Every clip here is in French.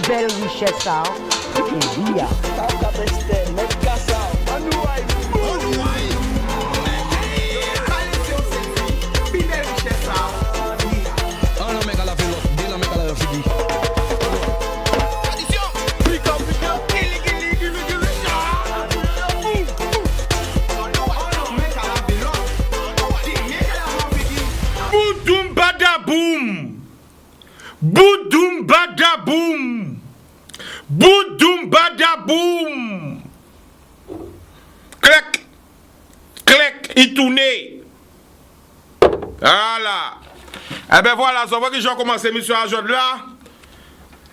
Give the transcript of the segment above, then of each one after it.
Belle richesse, et bien. Boudoum badaboum. Boudoum badaboum. Boudoum badaboum. Clec. Clec, il tourne. Voilà. Eh ben voilà, ça va que j'ai commencé l'émission aujourd'hui là.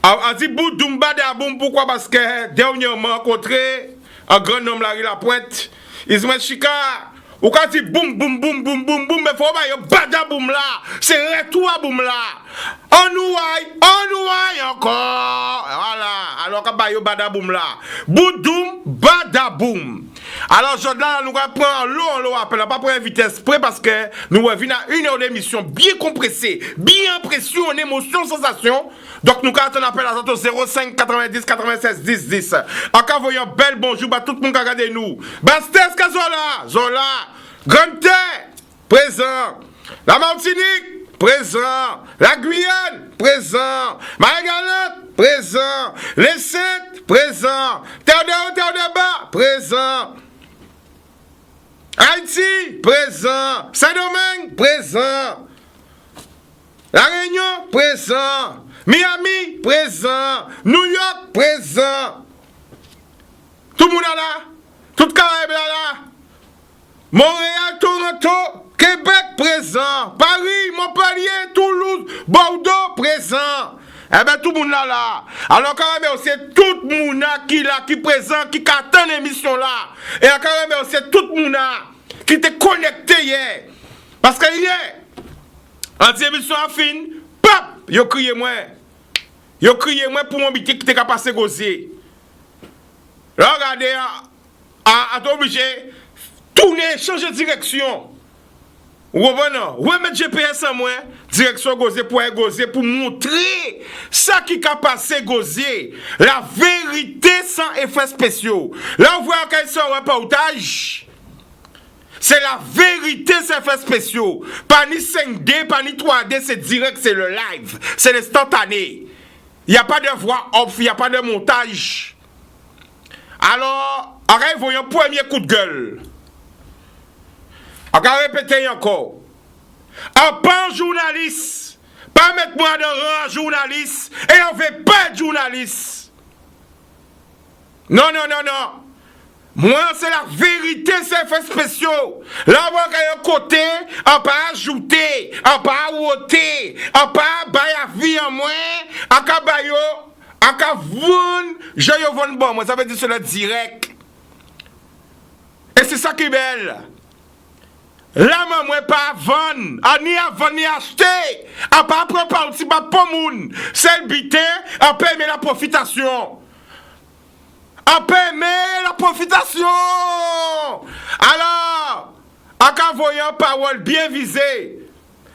On dit boudoum badaboum, pourquoi? Parce que dernièrement rencontré un grand homme là, il a pointe. Il se met chica. Ou quand il boum boum boum boum boum boum, mais faut pas y badaboum là. C'est retour boum là. On nous aille encore. Voilà. Alors quand bah yo badaboum là. Boudoum badaboum. Alors aujourd'hui là, nous allons prendre l'eau appelle pas pour inviter exprès parce que nous venons à une heure d'émission bien compressée, bien pression, émotion, sensation. Donc nous quand on appelle à 05 90 96 10 10. Encore voyons bel bonjour à tout le monde qui regarde nous. Bastes Zola, Grande Terre, présent. La Martinique, présent. La Guyane, présent. Marie-Galante, présent. Les Saintes, présent. Terre de haut, Terre de bas, présent. Haïti, présent. Saint-Domingue, présent. La Réunion, présent. Miami, présent. New York, présent. Tout le monde est là. Tout le Caraïbe est là. Montréal, Toronto, Québec, présent. Paris, Montpellier, Toulouse, Bordeaux, présent. Eh bien, tout le monde là. Alors, quand même, c'est tout le monde qui là, qui présent, qui attend l'émission là. Et quand même, c'est tout le monde qui était connecté hier. Parce que hier, en émission à fin, pop, yo crié moi. Yo crié moi pour mon biti qui était capable de gozer. Regardez, à obligé, tourner, changer de direction. Vous comprenez? Remettre GPS en moi, direction gozer pour montrer ça qui a passé gozer. La vérité sans effets spéciaux. Là, on voit qu'il y a un reportage. C'est la vérité sans effets spéciaux. Pas ni 5D, pas ni 3D, c'est direct, c'est le live. C'est l'instantané. Il n'y a pas de voix off, il n'y a pas de montage. Alors, arrête, voyons un premier coup de gueule. On va répéter encore. En pas un journaliste, pas mettre moi de rang journaliste, et on ne veut pas de journaliste. Non. Moi, c'est la vérité, c'est fait spéciaux. Là, moi, quand un côté, on pas ajouter, on pas ôter, on pas bailler la vie en moins, on pas bailler, on pas vendre, je y vends bon, moi, ça veut dire c'est le direct. Et c'est ça qui est belle. Là, moi, pas vendre, ni à vendre, ni acheter, on pas prendre parti, pas pour moun. C'est le bité, on peut aimer la profitation. On peut aimer la profitation. Alors, en voyant parole bien visée,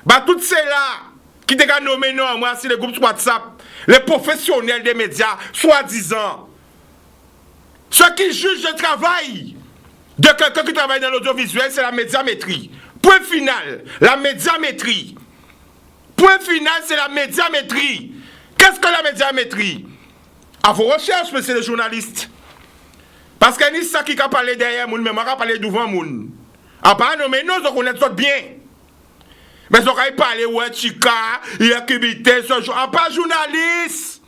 bah toutes celles-là qui te nommé non, moi, c'est les groupes WhatsApp, les professionnels des médias, soi-disant, ceux qui jugent le travail de quelqu'un qui travaille dans l'audiovisuel, c'est la médiamétrie. Point final, la médiamétrie. Point final, c'est la médiamétrie. Qu'est-ce que la médiamétrie? À vos recherches, monsieur le journaliste. Parce que ni ça qui a parlé derrière moun, mais moi a parlé devant moun. Ah pas non, mais non, on connaît ça bien. Mais on va parler ouais chica, il a quitté ce jour. Ah pas journaliste.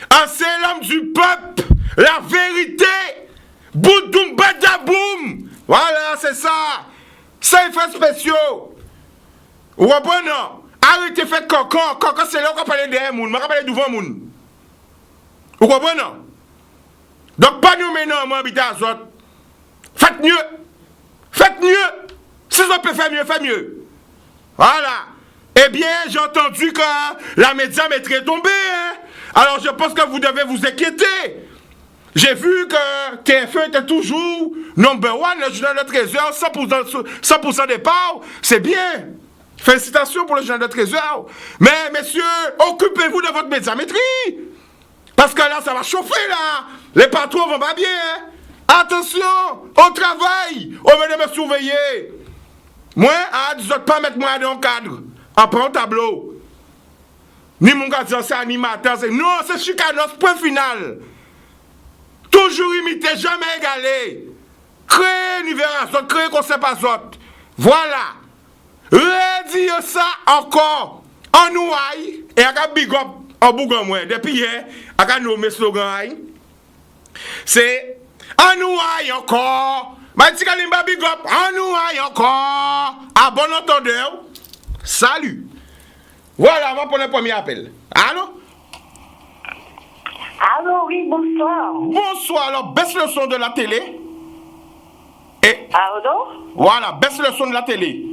Ah c'est l'homme du peuple, la vérité. Boudoum badaboum. Voilà, c'est ça. C'est effets spéciaux. Ou non? Arrêtez fait coco, c'est là qu'on va parler derrière moun, moi on va parler devant moun. Vous comprenez? Donc, pas nous maintenant, moi, habiter à Zot. Faites mieux. Faites mieux. Si on peut faire mieux, faites mieux. Voilà. Eh bien, j'ai entendu que la médiamétrie est tombée. Hein? Alors, je pense que vous devez vous inquiéter. J'ai vu que TF1 était toujours number one, le journal de 13 heures, 100% des parts. C'est bien. Félicitations pour le journal de 13 heures. Mais, messieurs, occupez-vous de votre médiamétrie. Parce que là, ça va chauffer, là. Les patrons vont pas bien. Hein? Attention, au travail. On va me surveiller. Moi, à 10 autres pas mettre moi dans le cadre. Après un tableau. Ni mon gars, c'est animateur. Non, c'est chicanos, point final. Toujours imiter, jamais égaler. Créer univers, créer concept à autres. Voilà. Redire ça encore. En nous aille. Et à big up en bougon moi. Depuis hier, à nommer slogan. C'est en nous aille encore. Maïti Kalimba big up. En nous aille encore. À bon entendeur. Salut. Voilà, on va prendre le premier appel. Allô? Allô, oui, bonsoir. Bonsoir, alors baisse le son de la télé. Et Allô? voilà, baisse le son de la télé.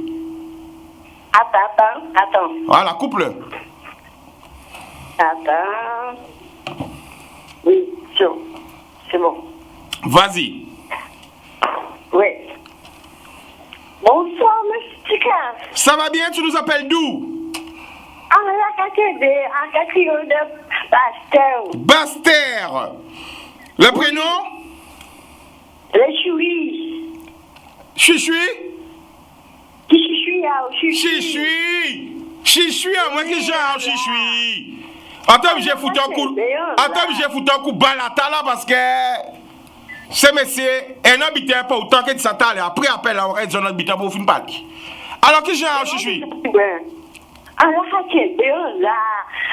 Attends. Voilà, coupe-le. Attends. Oui, c'est bon. Vas-y. Oui. Bonsoir, monsieur Tika. Ça va bien, tu nous appelles d'où? Ah, la quatrième de Pasteur. Baster. Le prénom? Le choui. Chichui? Chichui. Chichui, à moi qui j'ai un chichui. Attends, j'ai foutu un coup de balle à ta là parce que c'est monsieur, un habitant pas autant que ça t'allait. Après, appel à oreille, un habitant pour finir par qui. Alors, qui j'ai un chichui? Ah, la quatrième, là,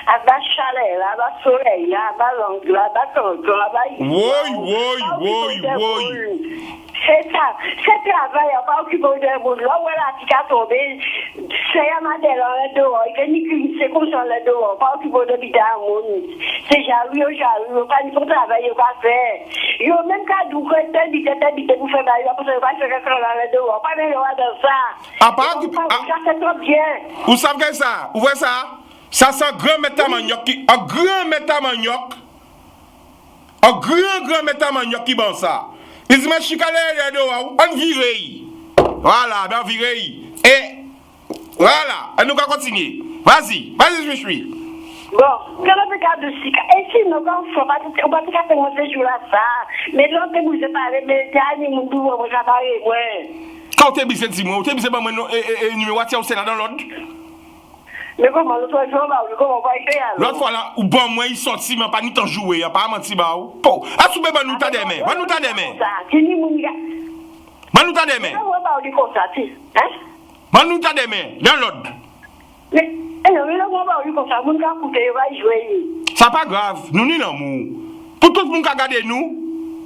à la chaleur, à la soleil, à la langue, à la tonton, à la... Oui. C'est ça, c'est travail, on va occuper de monde. Là où elle a piqué à tomber, c'est un matin dans le dehors, et que ni c'est comme ça le dehors, on va occuper de l'habitat à monde. C'est jaloux, pas du tout travail, on va faire. Yo, même quand vous faites t'habiter pour faire mal, on va faire quelque chose dans le dehors, pas même dans ça. Ah, pas occuper. Ça, c'est trop bien. Vous savez ça? Vous voyez ça? Ça, c'est un grand métamanioc qui. Un grand métamanioc. Un grand métamanioc qui bon ça. Ils me chicanent les deux, on vire. Voilà, on vire. Et voilà, on nous va continuer. Vas-y, je suis. Bon, quand on regarde le Sika, et si nous on va faire commencer jour là ça, mais l'autre vous avez parlé, mais dernier monde où on va parler, ouais. Quand tu es bisé, dis-moi, tu es bisé, numéro tiens, c'est là dans l'autre. Mais comment l'autre fois, comment on va écrire alors? L'autre fois là, ou bon, moi, il sortit, mais pas ni t'en jouer, pas menti, bah, ou. Ah, soube, bah, nous t'as des mains, bah, nous t'as des mains. Bah, nous t'as des mains. Bah, nous t'as des mains, dans l'autre. Mais, là, on va comme ça, mon gars, écoutez, va jouer. Ça pas grave, nous n'y l'amour. Pour tout le monde qui regarde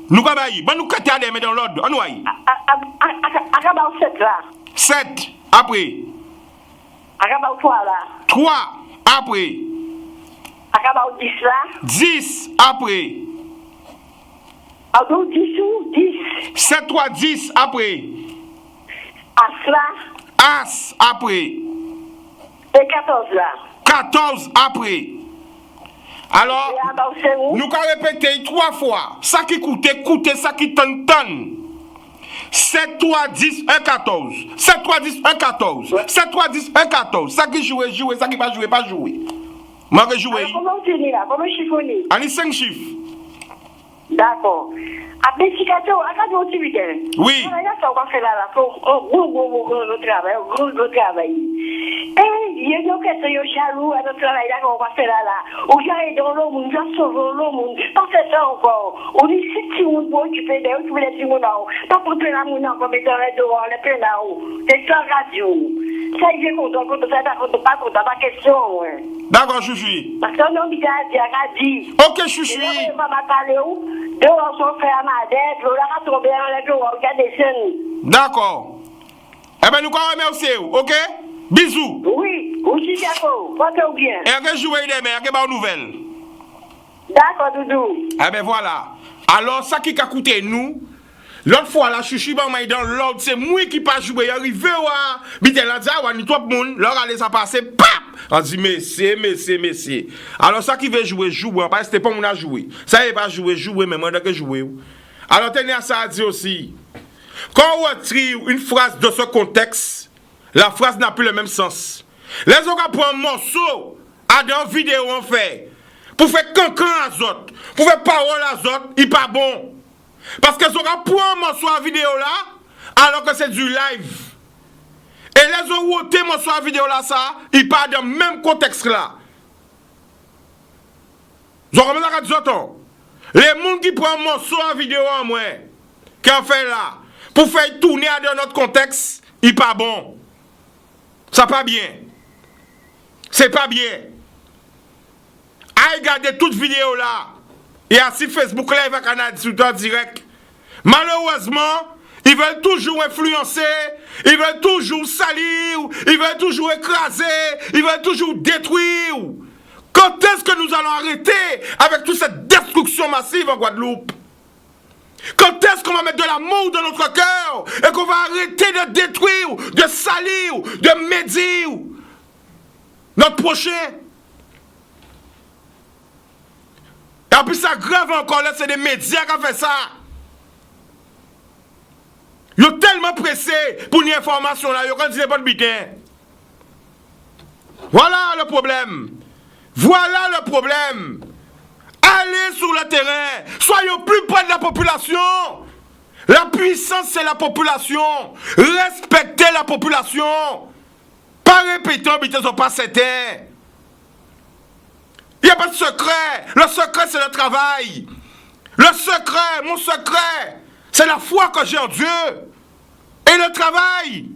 nous va bailler. Bah, nous t'as des mains dans l'autre, on va y. À 7 là. 7, après. À 3 là. 3, après. À 10 là. 10, après. À 10 ou 10. 7, 3, 10, après. As là. As, après. Et 14 là. 14, après. Alors, nous allons répéter 3 fois. Ça qui coûte, ça qui tonne. 7, 3, 10, 1, 14. 7, 3, 10, 1, 14. 7, 3, 10, 1, 14. Ça qui joue, ça qui pas jouer. Moi, je joue. Comment tu dis là? Comment chiffonner? Allez, 5 chiffres. D'accord. Après, si tu as un activité. Oui. On va faire là, gros travail. Et il y a une question jaloux à notre travail là qu'on va faire là. On vient dans le monde, on vient sauver le monde. Pas faire ça encore. On est si tu veux occuper d'eux, tu veux les timons là. Pas pour te la mouna comme étant les dehors, les plein là-haut. C'est ça radio. Ça, il est content, pas content, pas question. D'accord, chouchoui. Parce qu'on a dit. Ok, chouchoui. On va parler où? Dehors, on fait à ma dette, on va tomber dans les dehors, regardez ça. D'accord. Eh bien, nous allons remercier, ok? Bisous. Oui, aussi d'accord. Portez-vous bien. Et on va jouer demain, on va nouvelle. D'accord, Doudou. Eh bien, voilà. Alors, ça qui a coûté nous, l'autre fois, la chouchi, dans l'autre, c'est moi qui pas joué. Arrivé, bitel, là, on y trois monde, leur allez ça passer, pap! On dit Messi. Alors ça qui veut jouer, parce que c'était pas mon à jouer. Ça il va jouer, mais moi que jouer. Alors tenez à ça à dire aussi. Quand on retire une phrase de ce contexte, la phrase n'a plus le même sens. Les gens qui prennent un morceau à dans vidéo on fait pour faire cancan à autres, pour faire parole à autres, il pas bon. Parce que les gens qui prennent un morceau à vidéo là, alors que c'est du live. Et les gens qui prennent un morceau à vidéo là, ça, il pas dans le même contexte là. Vous comprenez ce que je dis? Les gens qui prennent un morceau à vidéo en moi, qui en fait là, pour faire tourner dans notre contexte, il pas bon. Ça pas bien. C'est pas bien. À regarder toute vidéo là. Et ainsi Facebook Live à Canada en direct. Malheureusement, ils veulent toujours influencer, ils veulent toujours salir, ils veulent toujours écraser, ils veulent toujours détruire. Quand est-ce que nous allons arrêter avec toute cette destruction massive en Guadeloupe? Quand est-ce qu'on va mettre de l'amour dans notre cœur et qu'on va arrêter de détruire, de salir, de médire notre prochain? Et puis ça grave encore là, c'est des médias qui ont fait ça. Ils sont tellement pressés pour une information là, ils ont dit pas de bitin. Voilà le problème. Voilà le problème. Allez sur le terrain. Soyons plus près de la population. La puissance, c'est la population. Respectez la population. Pas répétant, mais ils ne sont pas certains. Il n'y a pas de secret. Le secret, c'est le travail. Le secret, mon secret, c'est la foi que j'ai en Dieu. Et le travail.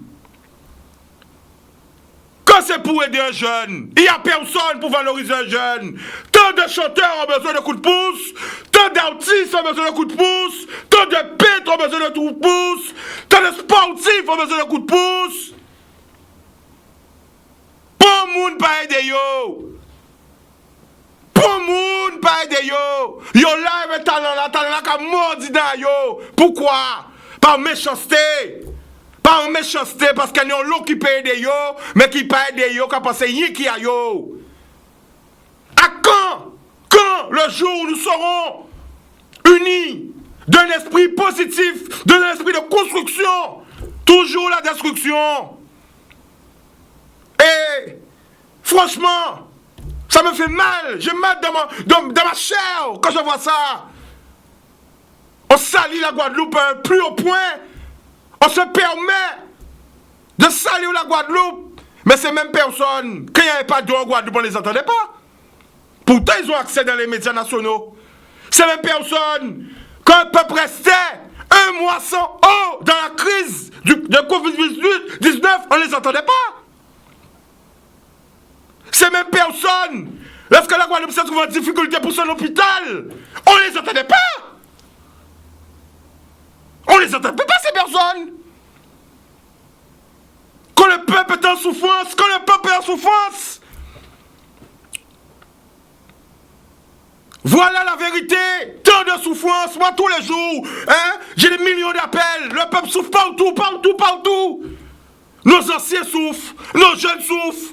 Quand c'est pour aider un jeune, il n'y a personne pour valoriser un jeune. Tant de chanteurs ont besoin de coups de pouce, tant d'artistes ont besoin de coups de pouce, tant de peintres ont besoin de coups de pouce, tant de sportifs ont besoin de coups de pouce. Pour moun pas aider yo. Pour moun pas aider yo. Yo là, talent là, comme maudit dans yo. Pourquoi? Par méchanceté. Pas en méchanceté parce qu'il y a l'autre qui peut aider yo, mais qui peut aider yo, qui pense rien qui a yo. À quand le jour où nous serons unis d'un esprit positif, d'un esprit de construction, toujours la destruction. Et franchement, ça me fait mal. J'ai mal dans ma chair quand je vois ça. On salit la Guadeloupe plus au point. On se permet de salir la Guadeloupe, mais ces mêmes personnes, quand il n'y avait pas d'eau en Guadeloupe, on ne les entendait pas. Pourtant, ils ont accès dans les médias nationaux. Ces mêmes personnes, quand un peuple restait un mois sans eau dans la crise de Covid-19, on ne les entendait pas. Ces mêmes personnes, lorsque la Guadeloupe se trouve en difficulté pour son hôpital, on ne les entendait pas. On les entend pas ces personnes. Quand le peuple est en souffrance, voilà la vérité. Tant de souffrance, moi tous les jours, j'ai des millions d'appels. Le peuple souffre partout. Nos anciens souffrent, nos jeunes souffrent.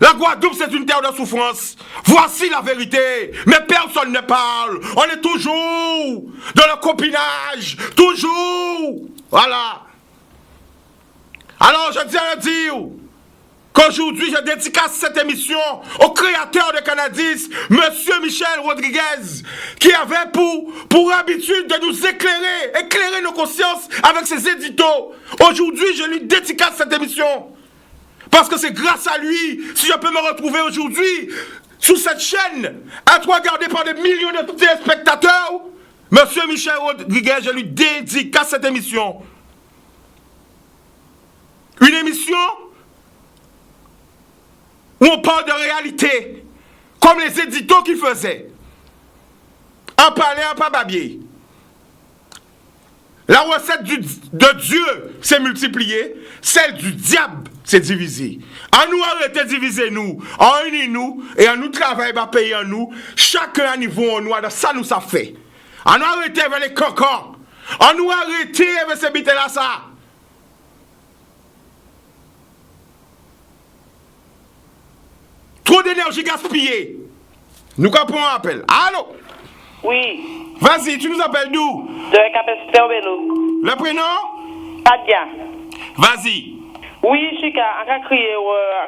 La Guadeloupe, c'est une terre de souffrance. Voici la vérité. Mais personne ne parle. On est toujours dans le copinage. Toujours. Voilà. Alors, je tiens à dire qu'aujourd'hui, je dédicace cette émission au créateur de Canadis, Monsieur Michel Rodriguez, qui avait pour habitude de nous éclairer nos consciences avec ses éditos. Aujourd'hui, je lui dédicace cette émission. Parce que c'est grâce à lui, si je peux me retrouver aujourd'hui, sous cette chaîne, à être regardé par des millions de téléspectateurs, Monsieur Michel Rodriguez, je lui dédicace cette émission. Une émission où on parle de réalité, comme les éditos qu'il faisait. En parler, en pas babier. La recette de Dieu s'est multipliée, celle du diable s'est divisée. En nous arrêter de diviser nous, en unir nous, et en nous travailler à payer en nous, chacun à niveau en nous, ça nous a fait. En nous arrêter avec les cancans, en nous arrêter avec ces bites là ça. Trop d'énergie gaspillée. Nous capons un appel. Allô? Oui. Vas-y, tu nous appelles d'où? De Capacité au vélo. Le prénom? Padia. Vas-y. Oui, Chica, on a crié,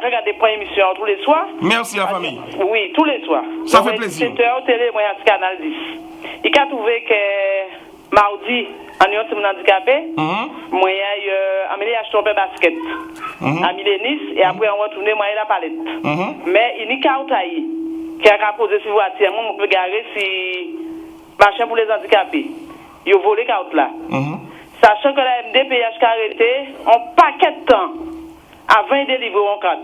regardez pour émission tous les soirs. Merci la famille. Oui, tous les soirs. Ça fait plaisir. 7h au télé, moi, à Canal 10. Il a trouvé que mardi, en ayant un handicapé, moi, Amélie a acheté un peu basket. À Milénis, et après, on retourne, moi, la palette. Mais il n'y a qu'à tailler. Qui a posé sur voiture, moi, on peut garer si machin pour les handicapés. Il a volé caout là. Sachant que la MDPH a arrêté un paquet de temps avant de délivrer en 4.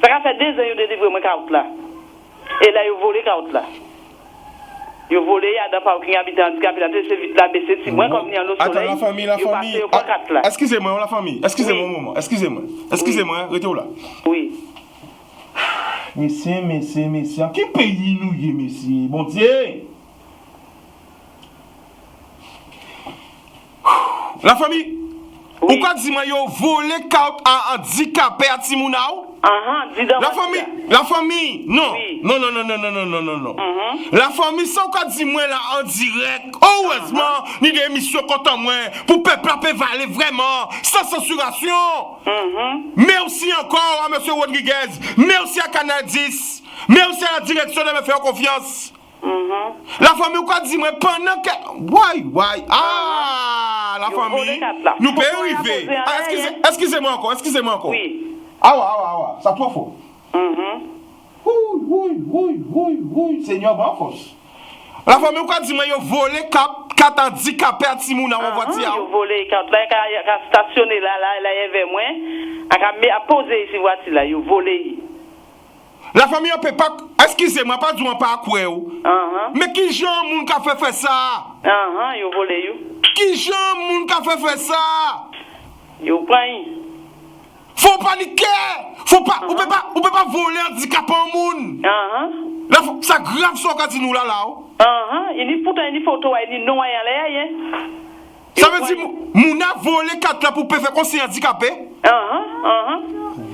Ça a fait 2 ans de délivrer mon caout là. Et là, il a volé caout là. Il a volé, il y a des parking habitant handicapé, il a laissé vite la baissé, c'est moins comme il y a un autre soleil. Attends, la famille. Excusez-moi, la famille. Excusez-moi un moment. Excusez-moi, restez là. Oui. Messieurs, en quel pays nous y est, messieurs? Bon Dieu! La famille, Oui. pourquoi dis-moi yo volé carte à handicapé à Timounao? Dis donc. La famille, non. Oui. Non. La famille, sans quoi dis-moi là en direct, heureusement, ni des émissions contre moi, pour peuple valer vraiment, sans censuration. Merci encore à M. Rodriguez, merci à Canal 10, merci à la direction de me faire confiance. La famille, quoi dis-moi pendant que. Why? Ah, la famille. Nous pouvons arriver. Excusez-moi encore. Oui. Ah, ça trop faux. Oui, Seigneur, bonne force. La famille, quoi dis-moi, yo volé 4 handicapés à Timouna, on voit dire. Yo volé, quand là, il a stationné là, il y avait moins, il a posé ici, voici là, yo volé. La famille, on peut pas. Excusez-moi, pas du tout, pas à quoi. Mais qui genre moun ka fait ça? Yo volé, yo. Qui genre moun ka fait ça? Yo prend. Faut paniquer! Faut pas, on peut pas voler handicapé en moun. Là, ça grave ça quand nous là. Il y a pourtant une photo, il y a non à l'air. Ça veut dire moun a volé 4 là pour faire conseiller handicapé?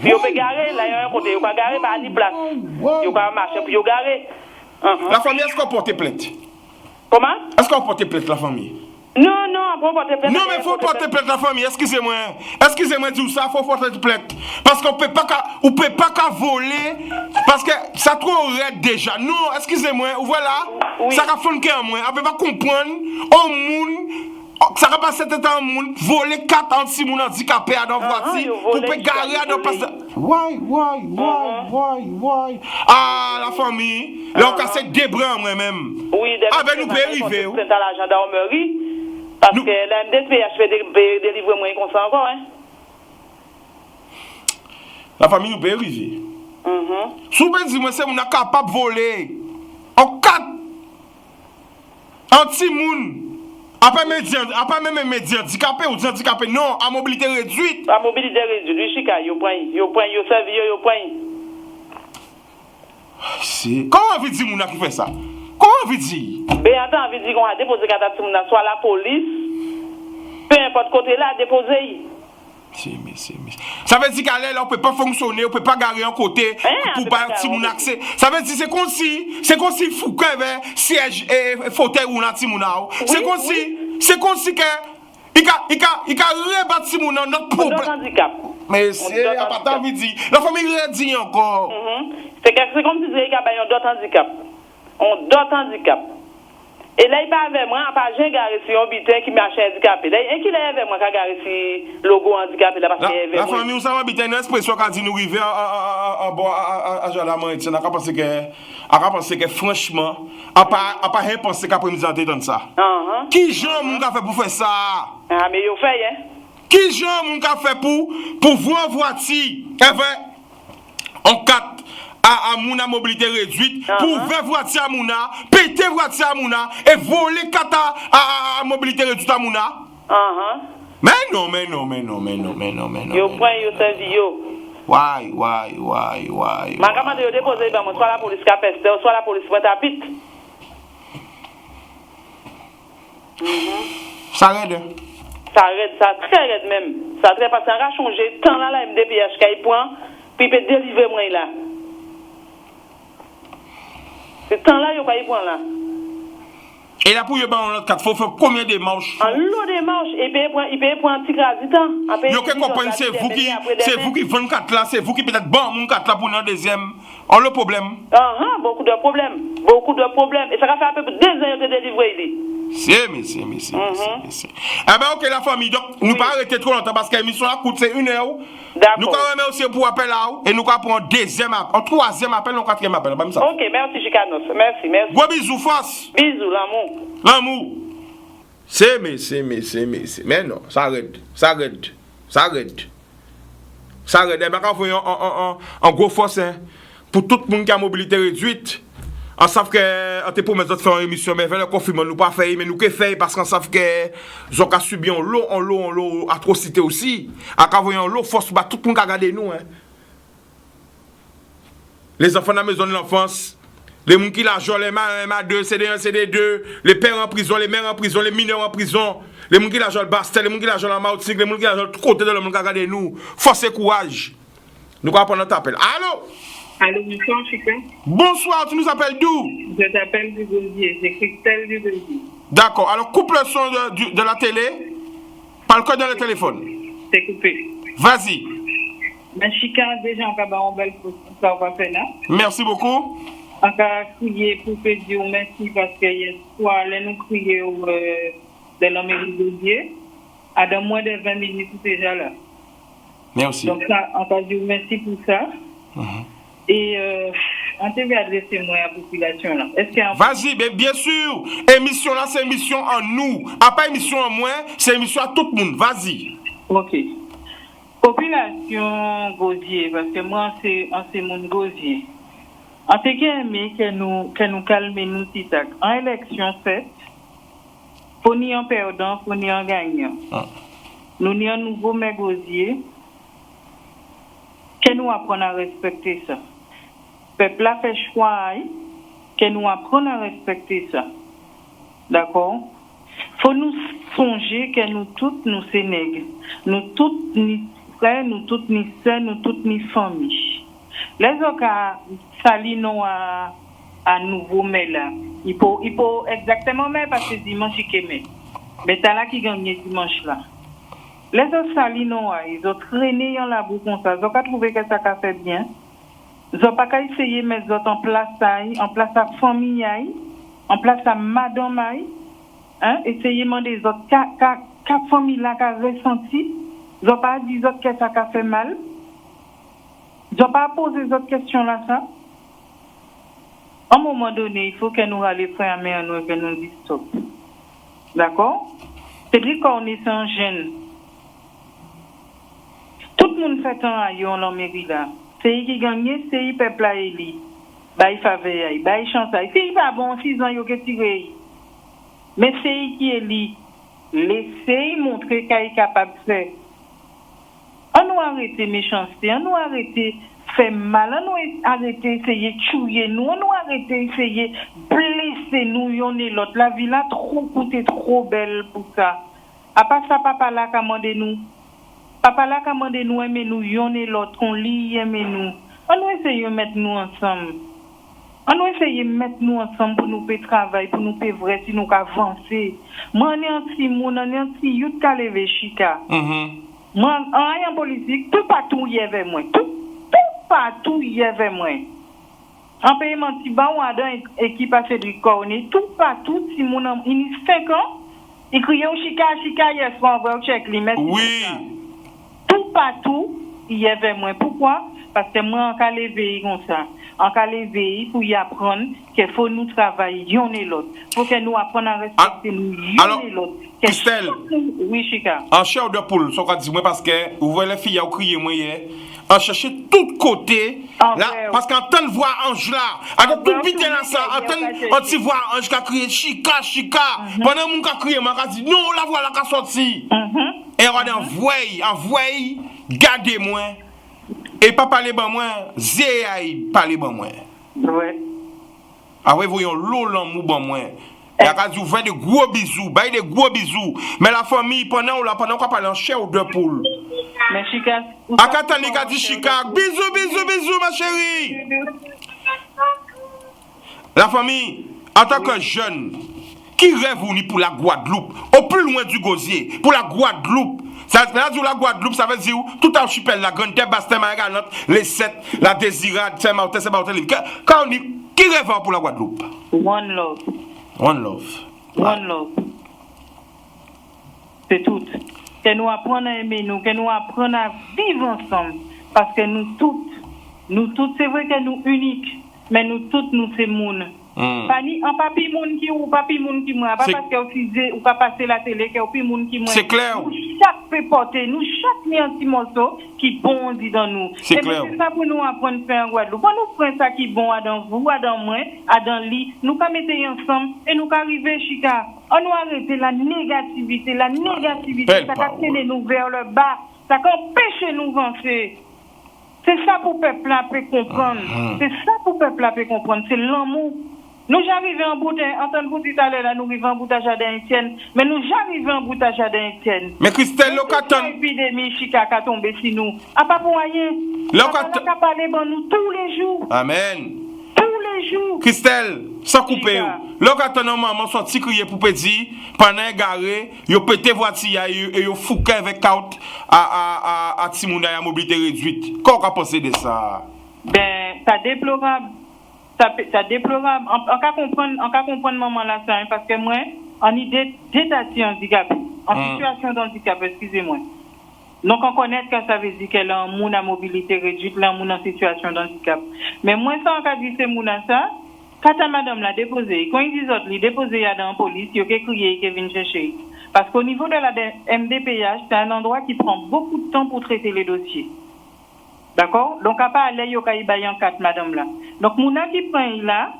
Yo peut garer là, il y a un côté, yo peut garer par ni place. Yo peut marcher pour yo garer. La famille, est-ce qu'on porte plainte? Comment? Est-ce qu'on porte plainte la famille? Non, faut porter plainte. Non, mais il faut porter plainte la famille, excusez-moi dire ça, faut porter plainte. Parce qu'on peut pas voler, parce que ça trop raide déjà. Non, excusez-moi, voilà, ça va faire un moins, on peut pas comprendre, au monde, ça va passer tout un monde, voler 4 ans si mon handicapé à dans voiture, pour pas garer à dans passer. Why? Ah, la famille, là on casse des bras moi-même. Oui, ah ben nous pouvons arriver. C'est à la gendarmerie. Parce que la MDPH fait délivrer moins comme ça encore, hein? La famille nous peut arriver. Si vous dites que c'est capable de voler en 4 anti-moun, après même médias handicapés ou handicapés, non, à mobilité réduite. À mobilité réduite, oui, Chica, yo servi, yo prend. Comment on veut dire moun qui fait ça? Comment on veut dire? Ben attends, on veut dire qu'on a déposé Katatimuna, soit la police, peu importe côté là, déposé. Ça veut dire qu'à l'aile, on ne peut pas fonctionner, on ne peut pas garer un côté pour pas Timouna accès. Ça veut dire c'est comme si Foucault avait siège et fauteuil ou un Timouna. C'est comme si que il a rebattu Timouna notre problème. Mais c'est à pas envie de dire. La famille dit encore. C'est comme si il y a d'autres handicaps. On d'autres handicaps. Et là, il parle avec moi, pas j'ai garé sur un butin qui m'a acheté handicapé. Là, et qui est avec moi qui a garé sur logo handicapé là parce que la famille, nous savons butin une expression quand dit nous arriver à gendarmerie, on a pensé que franchement, a pas rien pensé qu'après nous entendre ça. Qui gens mon fait pour faire ça? Ah mais yo fait hein. Qui gens mon fait pour voir voiture en 4 à Mouna mobilité réduite pour 20 voitures à Mouna, péter voiture à Mouna et voler 4 à mobilité réduite à Mouna. Mais non. Yo prend yo servi yo. Why? Ma commande yo déposer ben soit la police capeste, soit la police pointe à pite. Ça raide. Ça très raide même. Ça très parce que ça a changé tant là la MDPH qui prend puis peut délivrer moi là. Tant là, il y a là. Et là, pour y avoir l'autre 4, il faut faire combien de démarches? En lot de démarches, et il peut prendre un petit grasitant. Vous comprenez, c'est vous qui 24 là, c'est vous qui peut-être bon, mon 4 là pour un deuxième. On a le problème. Beaucoup de problèmes. Beaucoup de problèmes. Et ça va faire à peu près 2 ans de délivrer. C'est. Eh bien, ok, la famille, donc, nous ne pas arrêter trop longtemps parce que l'émission là coûte, c'est 1 heure. D'accord. Nous allons aussi pour appel là, et nous allons prendre un deuxième appel, un troisième appel, un quatrième appel. Ok, merci, Chicanos. Merci. Gros bisous, force. Bisous, l'amour. L'amour. C'est. Mais non, ça arrête. Eh bien, quand vous voyez en gros force, hein, pour tout le monde qui a mobilité réduite, on sait que on te promet de faire une émission, mais le confinement nous pas fait, mais nous que fait parce qu'on sait que nous avons subi un lot atrocité aussi. Quand voyons l'eau force, tout le monde a regardé nous. Hein. Les enfants dans la maison de l'enfance, les gens qui l'argent, les MA2, CD1, CD2, les pères en prison, les mères en prison, les mineurs en prison, les gens qui l'argent le Bastel, les gens qui l'argent la Martinique, les gens qui l'argent tout côté de l'homme qui a regardé nous. Force et courage. Nous allons prendre notre appel. Allô? Allô, bonsoir, Chica. Bonsoir, tu nous appelles d'où? Je t'appelle du Gaudier, c'est Christelle du Gaudier. D'accord, alors coupe le son de la télé, par le code dans le téléphone. C'est coupé. Vas-y. Mais Chica, déjà, on va en belle pour ça, on va faire là. Merci beaucoup. On va crier pour te dire merci parce que hier soir, nous crier de la mairie de Gaudier. À dans moins de 20 minutes, déjà là. Merci. Donc, ça, on va dire merci pour ça. Et on te adresser moi à la population là. Est-ce qu'il y a Vas-y, bien sûr. Émission là, c'est émission en nous. Pas émission en moi, c'est émission à tout le monde. Vas-y. Ok. Population Gaudier, parce que moi, c'est mon Gaudier. En fait, aimé que nous calmer nous titac. En élection faite, faut ni en perdant, faut ni en gagnant. Nous ni un nouveau mais Gaudier. Que nous apprenons à respecter ça. Peuple a fait choix, que nous apprenons à respecter ça. D'accord? Faut nous songer que nous toutes nous sénègues. Nous toutes ni frères, nous toutes ni sœurs, nous toutes ni familles. Les autres salit nous à nouveau mais là. Il faut exactement mais parce que dimanche il est mais t'as là qui gagne dimanche là. Les autres salit nous ils ont traîné en la boue comme ça. Ils ont pas trouvé que ça a fait bien. Ils n'ont pas qu'à essayer de mettre en place à famille, en place à madame, essayer de demander les autres quatre familles là qui ont ressenti. Ils n'ont pas dit que ça a fait mal. Ils n'ont pas posé les autres questions là, ça. À un moment donné, il faut que nous allions faire un meilleur et que nous disions stop. D'accord? C'est-à-dire qu'on est sans gêne. Tout le monde fait un aïe en mairie là. C'est qui gagne, c'est le peuple à éli. Bah, il faveur, bah, il chante. C'est pas bon, 6 ans, il a tiré. Mais c'est qui éli. Laissez montrer qu'il est capable de faire. On nous arrête méchanceté, on nous arrête faire mal, on nous arrête essayer de tuer nous, on nous arrête essayer de blesser nous, y'en est l'autre. La vie là, trop coûte, trop belle pour ça. À part ça, papa là, commandez nous. Papa là, commandez nous, aimez nous, y'en est l'autre, qu'on lit, aimez nous. On nous essaye de mettre nous ensemble. On nous essaye de mettre nous ensemble pour nous faire travailler, pour nous faire vrai, si nous avancer. Moi, on est un petit monde, on est un petit youth qui a levé Chica. Moi, en politique, tout partout, il y avait moi. Tout partout, il y avait moi. En paiement, si on a une équipe à Cédric Cornet, tout partout, si mon homme, il y a 5 ans, il criait au Chica, hier soir, on va check les mettre. Oui. Tout partout, il y avait moi. Pourquoi? Parce que moi, en cas levé comme ça, en cas levé, pour y apprendre qu'il faut nous travailler, y'en est l'autre. Pour que nous apprenions à respecter nous, y'en est l'autre. Christelle, oui, Chica. En chair de poule, ça dit moi parce que vous voyez les filles qui crient moi hier, en chercher tout côté là parce qu'en temps de voir Ange là, avec tout vite là ça, en temps de voir Ange qui a crié Chica pendant mon qui crié moi dit non la voilà qui sorti. Et on envoyé gardez-moi et pas parler ban moi, zéaï parler ban moi. Ouais. Ah ouais, voyons l'eau l'amour ban moi. Il y a des gros bisous, des gros bisous. Mais la famille, pendant qu'on parle en chair ou de poule. Mais Chica. Akatani a dit Chica, bisous, ma chérie. La famille, en tant que jeune, qui rêve ou ni pour la Guadeloupe, au plus loin du gosier, pour la Guadeloupe. Ça veut dire la Guadeloupe, ça veut dire tout archipel, la Grande Terre, Basse-Terre, Marie-Galante, les Sept, la Désirade, Saint-Martin, quand on dit, qui rêve pour la Guadeloupe? One love. One love. One love. C'est tout. Que nous apprenons à aimer nous, que nous apprenons à vivre ensemble. Parce que nous toutes, c'est vrai que nous uniques, mais nous toutes, nous c'est moun. Pas ni un papi moun qui ou papi moun qui moi, pas parce que vous ou pas passer la télé que papi moun qui moi. C'est clair. Nous chaque peut porter, nous chaque mis un petit morceau qui bondit dans nous. C'est clair. C'est ça pour nous apprendre à faire en Guadeloupe. Quand nous prenons ça qui bon à dans vous, à dans moi, à dans lit, nous quand mettre ensemble et nous arriver chica. On nous arrêter la négativité, ça va tenir nous vers le bas, ça empêche nous avancer. C'est ça pour le peuple là peut comprendre. C'est ça pour le peuple là peut comprendre, c'est l'amour. Nous j'arrivons en bout entendre tout à l'heure là nous arrivons en bout à Jardin Étienne, mais nous j'arrivons en bout à Jardin Étienne. Mais Christelle locaton épidémie chica qui tombé sur nous. A pas pour rien. Locaton qui parler bon nous tous les jours. Amen. Tous les jours. Christelle, sans couper. Locaton maman sorti crier pour petit pendant garé, yo pété voiture et yo fouqué avec out à Timouna à mobilité réduite. Qu'est-ce qu'on pense de ça? Ben, ça déplorable. Ça déplorable. On peut comprendre maman là ça parce que moi en idée d'état handicapé, en situation d'handicap, excusez-moi. Donc on connaît que ça veut dire qu'elle a un monde à mobilité réduite, là monde en situation d'handicap. Mais moi ça on a dit c'est monde ça, quand madame l'a déposé, quand ils disent autres, il déposé dans la police, il a crié qu'il vient chercher. Parce qu'au niveau de la MDPH, c'est un endroit qui prend beaucoup de temps pour traiter les dossiers. D'accord? Donc, à part aller, il y a 4 madame là. Donc, mouna qui prend là,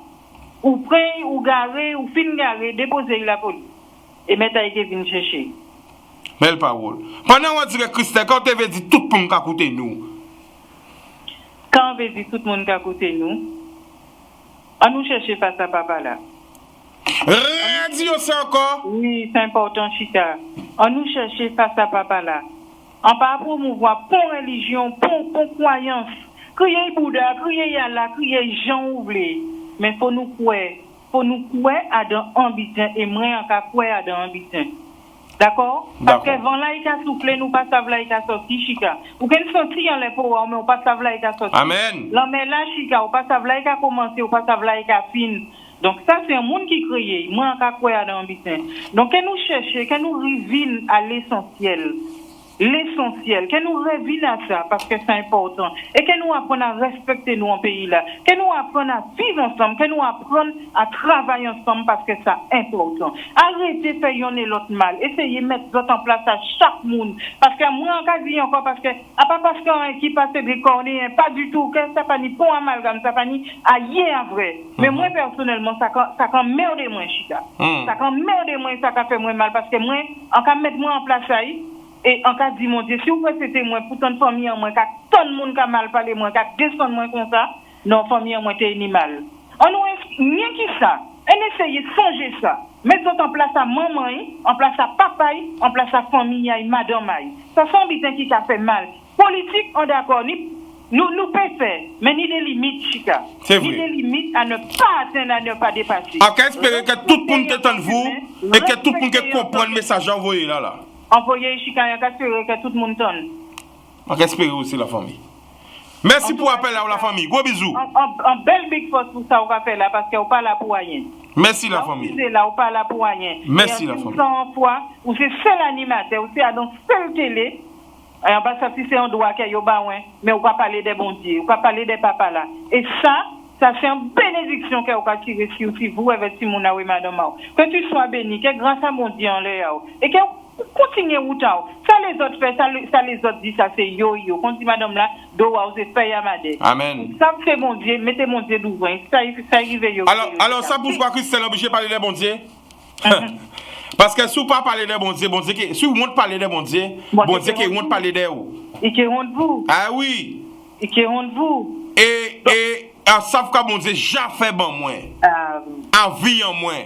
ou prend, ou garé, ou fin garé, déposer la police. Et mettre à venir chercher. Belle parole. Pendant on dit que Christelle, quand tu veux dire tout le monde qui a écouté nous. Quand on veut dire tout le monde qui a écouté nous, on nous cherche face à papa là. Radio ça encore? Oui, c'est important, Chita. On nous cherche face à papa là. On va promouvoir pour religion, pour croyance. Crier Bouddha, crier Allah, crier Jean oublié. Mais faut nous croire à dans ambition et moi en cas croire à dans ambition. D'accord? Parce que vent là il a soufflé, nous pas savoir il a sorti Chica. Ou qu'elle sorti en les pouvoir mais on pas savoir il a sorti. Amen. Là mais là Chica, on pas savoir il a commencé, on pas savoir il a fini. Donc ça c'est un monde qui crée, moi en cas croire à dans ambition. Donc que nous chercher, que nous revenons à l'essentiel. L'essentiel, que nous revenons à ça parce que c'est important et que nous apprenons à respecter nos pays là, que nous apprenons à vivre ensemble, que nous apprenons à travailler ensemble parce que c'est important. Arrêtez de faire l'autre mal, essayez de mettre l'autre en place à chaque monde parce que moi en cas dit encore parce que à pas parce qu'on qui passe des cornets, pas du tout que ça pas ni pour amalgame, ça pas ni ailleurs en vrai. Mais moi personnellement ça quand merde moi Chita. Ça quand merde moi ça fait moi mal parce que moi en cas mettre moi en place ça. Et en cas dit mon Dieu, si vous pouvez c'était moi, pour tant de famille en moins, tant de monde qui a mal parlé, moi, qui a descendu moi comme ça, non, famille en moins, t'es animal. On nous, rien qui ça, on essaye de changer ça. Mettons en place à maman, en place à papa, en place à famille, madame. Ça sont des qui a fait mal. Politique, on d'accord, nous pouvons faire, mais ni des limites, Chica. Ni des limites à ne pas atteindre, à ne pas dépasser. On peut espérer que tout le monde est vous et que tout le monde comprend le message envoyé là. Envoyer Chica, il y a que tout le monde donne. On peut espérer aussi la famille. Merci pour l'appel à la famille. Gros bisous. En belle big force pour ça, on va faire là parce qu'on pas là pour rien. Merci la famille. C'est là, on pas là pour rien. Merci la famille. 100 fois, ou c'est seul animateur, ou c'est à donc seule télé. Et on va sortir c'est un droit qu'il y a mais on va parler des bons dieux, on va parler des papas là. Et ça c'est une bénédiction qu'on va tirer sur vous avec Simona et madame. Que tu sois béni, que grâce à mon Dieu en l'air. Et que continuez ou ça les autres fait ça les autres dit ça c'est yo quand dit madame là doa c'est fait amade. Amen. Ça c'est mon Dieu, mettez mon Dieu devant. Ça arrive yo. Alors ça pourquoi Christelle obligé de parler des bon Dieu? Parce que si vous pas parler des bon Dieu qui si vous monte parler des bon Dieu qui monte parler des ou. Et qui honte vous. Ah oui. Et qui honte vous. Et savent que bon Dieu j'ai fait bon moins. En vie en moins.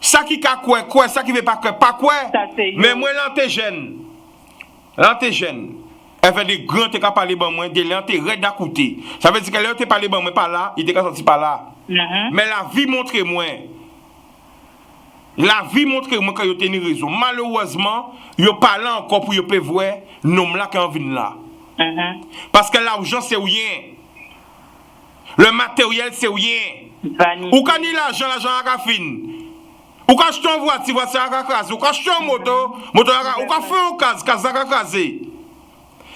Ça qui a quoi, ça qui veut pas quoi. Mais moi là t'es jeune. Elle fait des grands t'es qu'à parler bon moins, des là t'es raide à côté. Ça veut dire que là t'es parlé bon moins pas là, il t'est qu'à sortir par là. Mais la vie montre moins. La vie montre moi que yo tenu raison. Malheureusement, yo pas là encore pour yo peut voir nom là qui en vient là. Parce que l'argent c'est rien. Le matériel c'est rien. Ou quand il l'argent à fin. Ou quand acheter une voiture à craser, ou quand acheter une moto ou quand faire un case à craser.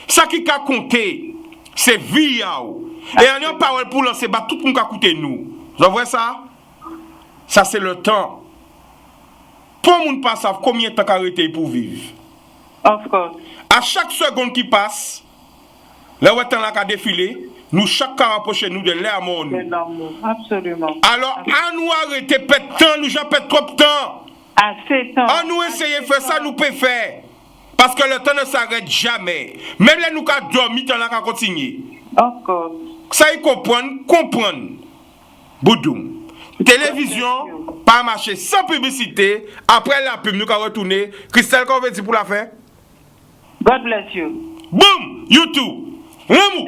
Ça qui a compté, c'est vie. Et en parole pour lancer tout le monde qui a coûté nous. Vous voyez ça? Ça c'est le temps. Pour le monde pas savent combien de temps arrêté pour vivre. Of course. À chaque seconde qui passe, là où est-on là qu'à défiler, nous chaque cas rapprocher nous de l'air mort. Absolument. Alors, à nous arrêter peu de temps, nous j'en perds trop de temps. Assez temps. À nous essayer de faire ça, nous pouvons faire. Parce que le temps ne s'arrête jamais. Même là, nous qu'à dormir, temps là qu'à continuer. Of course. Ça y comprendre. Boudoum. Télévision, pas marcher sans publicité. Après la pub, nous allons retourner. Christelle, qu'est-ce qu'on veut dire pour la fin? God bless you. Boom! YouTube! L'amour!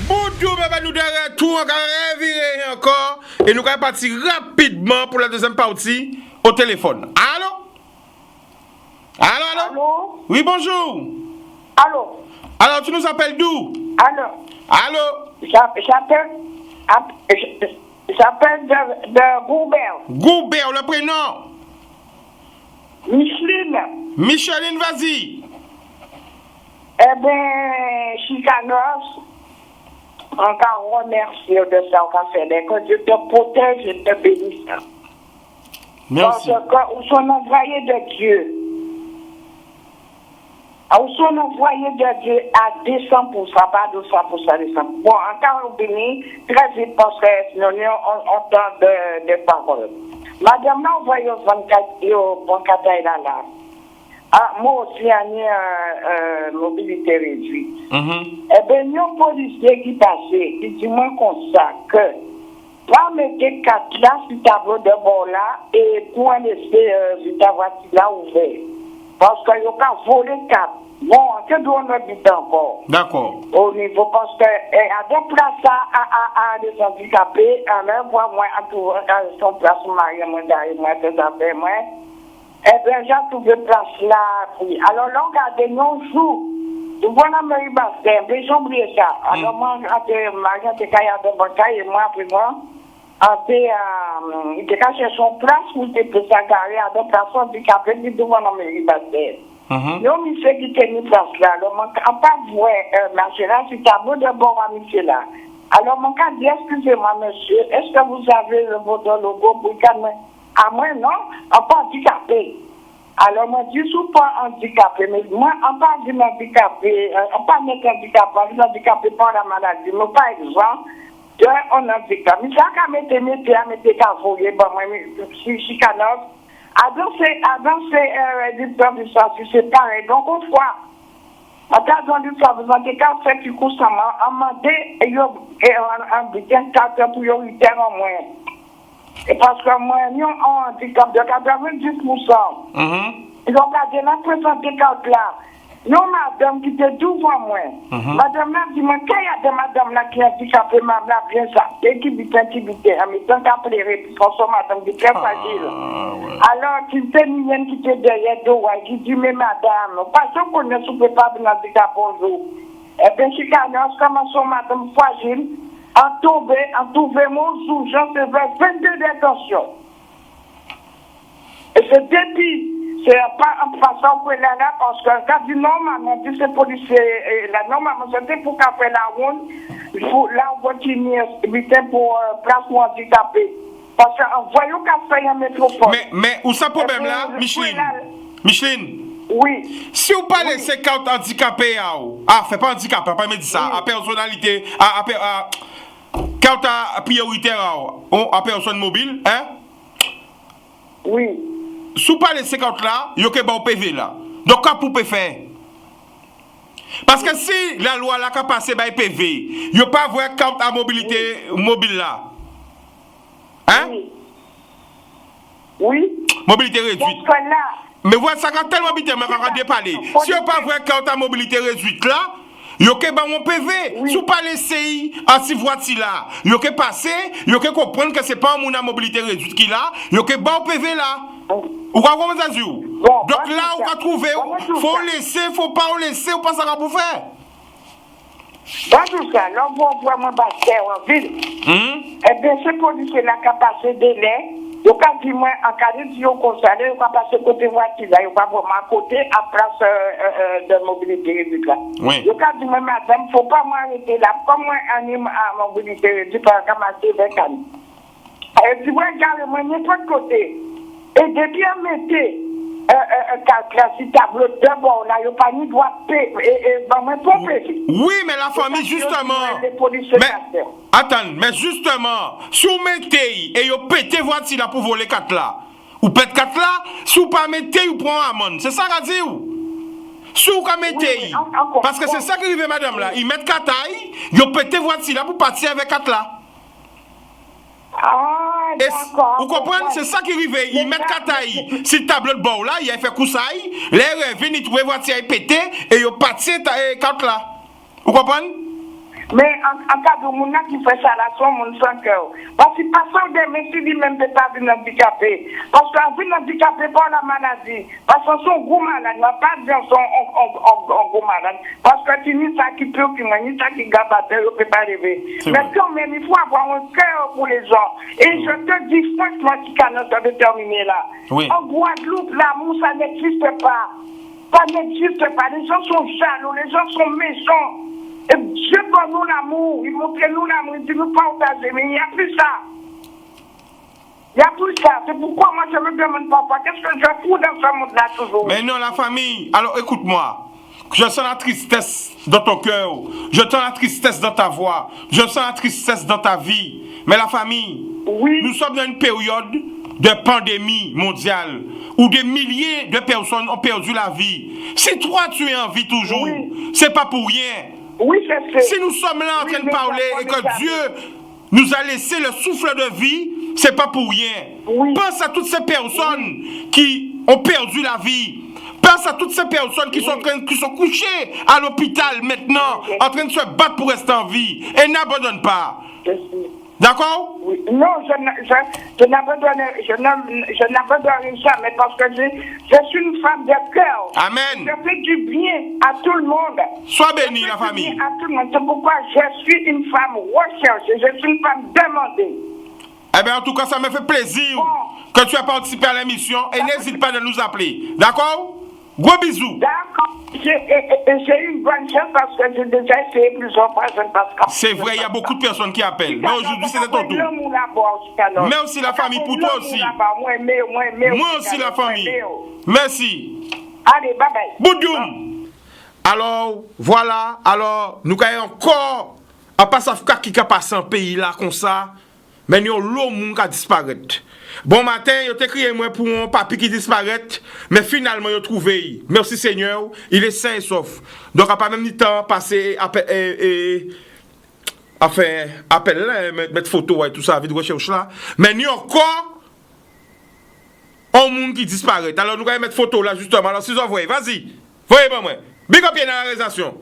Boudou, nous de retour, on va revirer encore. Et nous allons partir rapidement pour la deuxième partie au téléphone. Allô? Allô? Oui, bonjour. Allô? Alors, tu nous appelles d'où? Allô? J'appelle de Goubert. Goubert, le prénom? Micheline, vas-y. Eh bien, Chicanos, encore remercie de ça qu'on fait. Que Dieu te protège et te bénisse. Merci. Parce que nous sommes envoyés de Dieu. Nous sommes envoyés de Dieu à 200%, pas 200%. Bon, encore béni, très vite parce que nous on entend de paroles. Madame, nous envoyé au 24 là. Moi aussi, j'ai une mobilité réduite. Eh bien, nous, policiers qui passaient, qui disent moi comme ça, que pas mettre 4 là sur le tableau de bord là et pour laisser ta voiture là ouverte. Parce qu'il n'y a pas volé 4. Bon, que doit on habiter encore? D'accord. Au niveau, parce que à des places à des handicapés, à même moi, à tout, à son place, moi, des affaires, moi. Eh bien, j'ai trouvé place là. Alors, là, regardez, nous jouons. Nous voyons Marie Bastin, mais j'ai oublié ça. Alors, moi, j'ai caillé de bataille, et moi, après moi, il était caché son place, où il était garé à des places handicapées, qui devant Marie Bastin. Nous, monsieur qui tenait place là, alors, on n'a pas vu marcher là, c'est tableau de bord à monsieur là. Alors, mon cas dit, excusez-moi, monsieur, est-ce que vous avez votre logo pour calmer? À moi, non, on pas handicapé. Alors, moi, je ne suis pas handicapé, mais moi, on pas dit handicapé, on pas mettre handicapé, on dit handicapé par la maladie. Mais par exemple, on handicapé. Mais ça, quand on mettait cavoyer, bon, moi, je suis chicanov. Avant, c'est du temps du sens, c'est pareil. Donc, on voit, en cas de ça, vous avez qu'à faire du coup, ça m'a demandé, et on dit 4 prioritaires en moins. Et parce que moi, nous, on handicap de 90%. Ils ont gardé la présentée là. Nous, madame qui était devant moi. Madame là dit, mais quand il y a des madame là qui est handicapée, madame là, bien ça. Et qui vit, en mettant qu'à pleurer, parce que madame qui est très fragile. Alors, qui était mienne qui était derrière toi, qui dit, mais madame, parce qu'on ne souffre pas de handicap bonjour. Et bien, si quand comment sont madame fragile, en trouvé mon sous, j'en faisais 22 détentions. Et c'est depuis, c'est pas en façon que là, parce que quand dit normalement, dit c'est policier, là, normalement, c'était pour qu'à faire la ronde, il faut là, on continue, éviter pour place pour handicapé. Parce qu'en voyant qu'à faire un métropole. Mais, où ça problème là, Micheline? Micheline? Oui. Si vous parlez de ces cartes handicapées, fait pas handicapé, pas me dire ça, à personnalité, à carte prioritaire, à personne mobile, hein? Oui. Si vous parlez de ces cartes là, il y a que bon PV là. Donc, qu'est-ce que vous pouvez faire? Parce que si la loi là qui passe par PV, il n'y a pas de carte à mobilité mobile là. Hein? Oui. Mobilité réduite. Parce que là, Mais voilà, ça a tellement vite, mais on va déparler. Si on pas vrai quand ta mobilité réduite là, yo ke ba mon PV, sous pas les CI, en si voiture là, yo ke passer, yo ke comprendre que c'est pas un monde à mobilité réduite qui là, yo ke ba PV là. Ou quoi comment ça dit? Donc là on va trouver, faut laisser, faut pas laisser, ou pas ça va pour faire. Dans tout ça, l'on va vraiment battre en ville. Eh bien, ces policiers là qui passé délai, ils ont dit moi en cas de Dieu comme ça, ils ont passé côté voiture là, ils ont pas vraiment à côté à place de mobilité réduite là. Ils ont dit moi madame, faut pas m'arrêter là, comme moi anime à mobilité réduite pour ramasser des cannes. Et puis moi carrément n'importe côté. Et depuis on mettait classique tableau de bord là, il n'y a pas ni droit et oui, mais la famille, justement. Mais, attends, mais justement, si vous mettez et vous pétez voiture là pour voler 4 là, ou pète 4 là, si vous pas mettez, vous prenez amende. C'est ça qu'a dit ou? Si vous mettez, parce que c'est ça qui arrive, madame là, ils mettent 4 tailles, vous pétez voiture là pour partir avec 4 là. Ah, d'accord. Vous comprenez? C'est ça qui arrive. Ils mettent Kataï. Si le tableau de bord là, il a fait Koussaï, les revenus, ils trouvent voiture pété et ils partent quand là. Vous comprenez? Mais en cas de monde qui fait ça là, son monde sans cœur. Parce que passant des messieurs, ils même pas venir handicapé. Parce qu'un venir handicapé par la maladie. Parce que son gros malade, n'a pas dire son gros malade. Parce que tu n'as ça qui peut, ni ça qui gabate, il ne peut pas rêver. Mais quand même, il faut avoir un cœur pour les gens. Et je te dis franchement, qui est déterminé là. En Guadeloupe, l'amour, ça n'existe pas. Ça n'existe pas. Les gens sont jaloux, les gens sont méchants. Et Dieu donne nous l'amour, il montre nous l'amour, il dit nous partager, mais il n'y a plus ça. Il n'y a plus ça. C'est pourquoi moi je me demande parfois, qu'est-ce que je fous dans ce monde-là toujours? Mais non, la famille, alors écoute-moi. Je sens la tristesse dans ton cœur, je sens la tristesse dans ta voix, je sens la tristesse dans ta vie. Mais la famille, nous sommes dans une période de pandémie mondiale où des milliers de personnes ont perdu la vie. Si toi tu es en vie toujours, c'est pas pour rien. Oui, c'est si nous sommes là en train de parler et que Dieu nous a laissé le souffle de vie, c'est pas pour rien. Pense à toutes ces personnes qui ont perdu la vie. Pense à toutes ces personnes qui sont couchées à l'hôpital maintenant, en train de se battre pour rester en vie. Et n'abandonne pas. D'accord? Non, je n'abandonnerai jamais parce que je suis une femme de cœur. Amen. Je fais du bien à tout le monde. Sois béni, la famille. À tout le monde. C'est pourquoi je suis une femme recherchée. Je suis une femme demandée. Eh bien, en tout cas, ça me fait plaisir que tu aies participé à l'émission et n'hésite pas de nous appeler. D'accord? Gros bisous. D'accord. J'ai eu une bonne chance parce que j'ai déjà essayé plusieurs fois. C'est vrai, il y a beaucoup de personnes qui appellent. Mais aujourd'hui, c'est ton tour. Merci la famille, pour toi aussi. Moi aussi la famille. Merci. Allez, bye bye. Boudoum. Alors, voilà. Alors, nous avons encore à passer qui a passé un pays là comme ça. Mais nous avons l'homme qui a disparu. Bon matin, yo te crié moi pour un papi qui disparaît, mais finalement yo trouvé. Merci Seigneur, il est sain et sauf. Donc a pas même ni temps passer appel là, mettre photo et tout ça, vidéo recherche là, mais nous encore un monde qui disparaît. Alors nous allons mettre photo là justement. Alors si vous voyez, vas-y. Voyez pas moi. Big up dans la réalisation.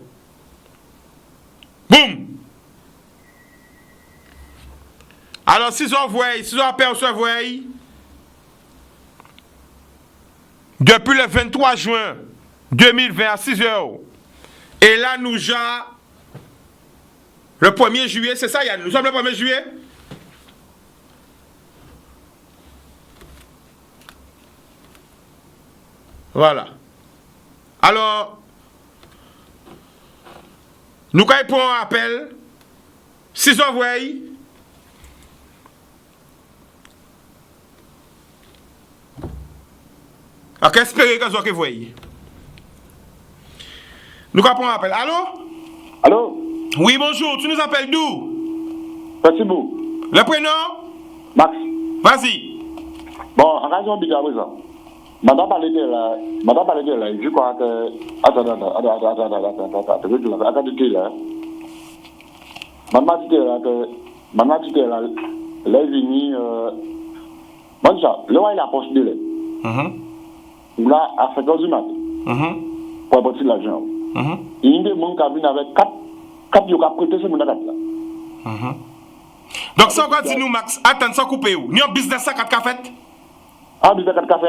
Boum. Alors, si vous voyez, si vous apercevez, depuis le 23 juin 2020 à 6 h, et là, nous avons le 1er juillet, c'est ça, Yann? Nous sommes le 1er juillet? Voilà. Alors, nous avons un appel. Si vous voyez, ok, espérez que vous voyez. Nous avons un appel. Allô? Allô? Oui, bonjour. Tu nous appelles d'où? Merci beaucoup. Le prénom? Max. Vas-y. Bon, en raison de ça, madame parlé de là, je crois que... Attends, Maman dit là, les unis... Bon, ça, le roi il a postulé. ou là, à 5h du matin, pour apporter de l'argent. Et il y a des gens qui viennent avec 4 qui ont prêté ce monde là. Donc, ça, on va dire nous, Max, attends, ça couper où? Nous avons business à 4 cafés? Ah, business à 4 cafés.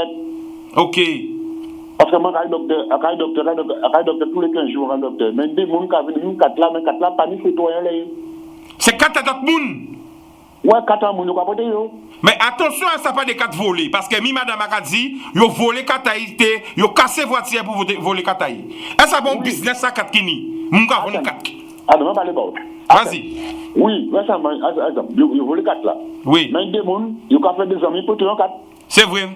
Ok. Parce que moi, docteur, tous les 15 jours, un docteur. Mais des gens qui viennent, 4 là, pas ni citoyen. C'est 4 à d'autres monde? Ouais, 4 ans, ils ont apporté. Mais attention à ça, pas des 4 volés. Parce que madame a dit, ils ont volé 4 tailles, ils ont cassé voiture pour voler 4 tailles. Est-ce que c'est bon business à 4 kini? Mon gars, on 4. Ah, demain, parlez pas. Vas-y. Oui, récemment, ils ont volé 4 là. Oui. Mais des gens, ils ont fait des amis pour tuer 4. C'est vrai.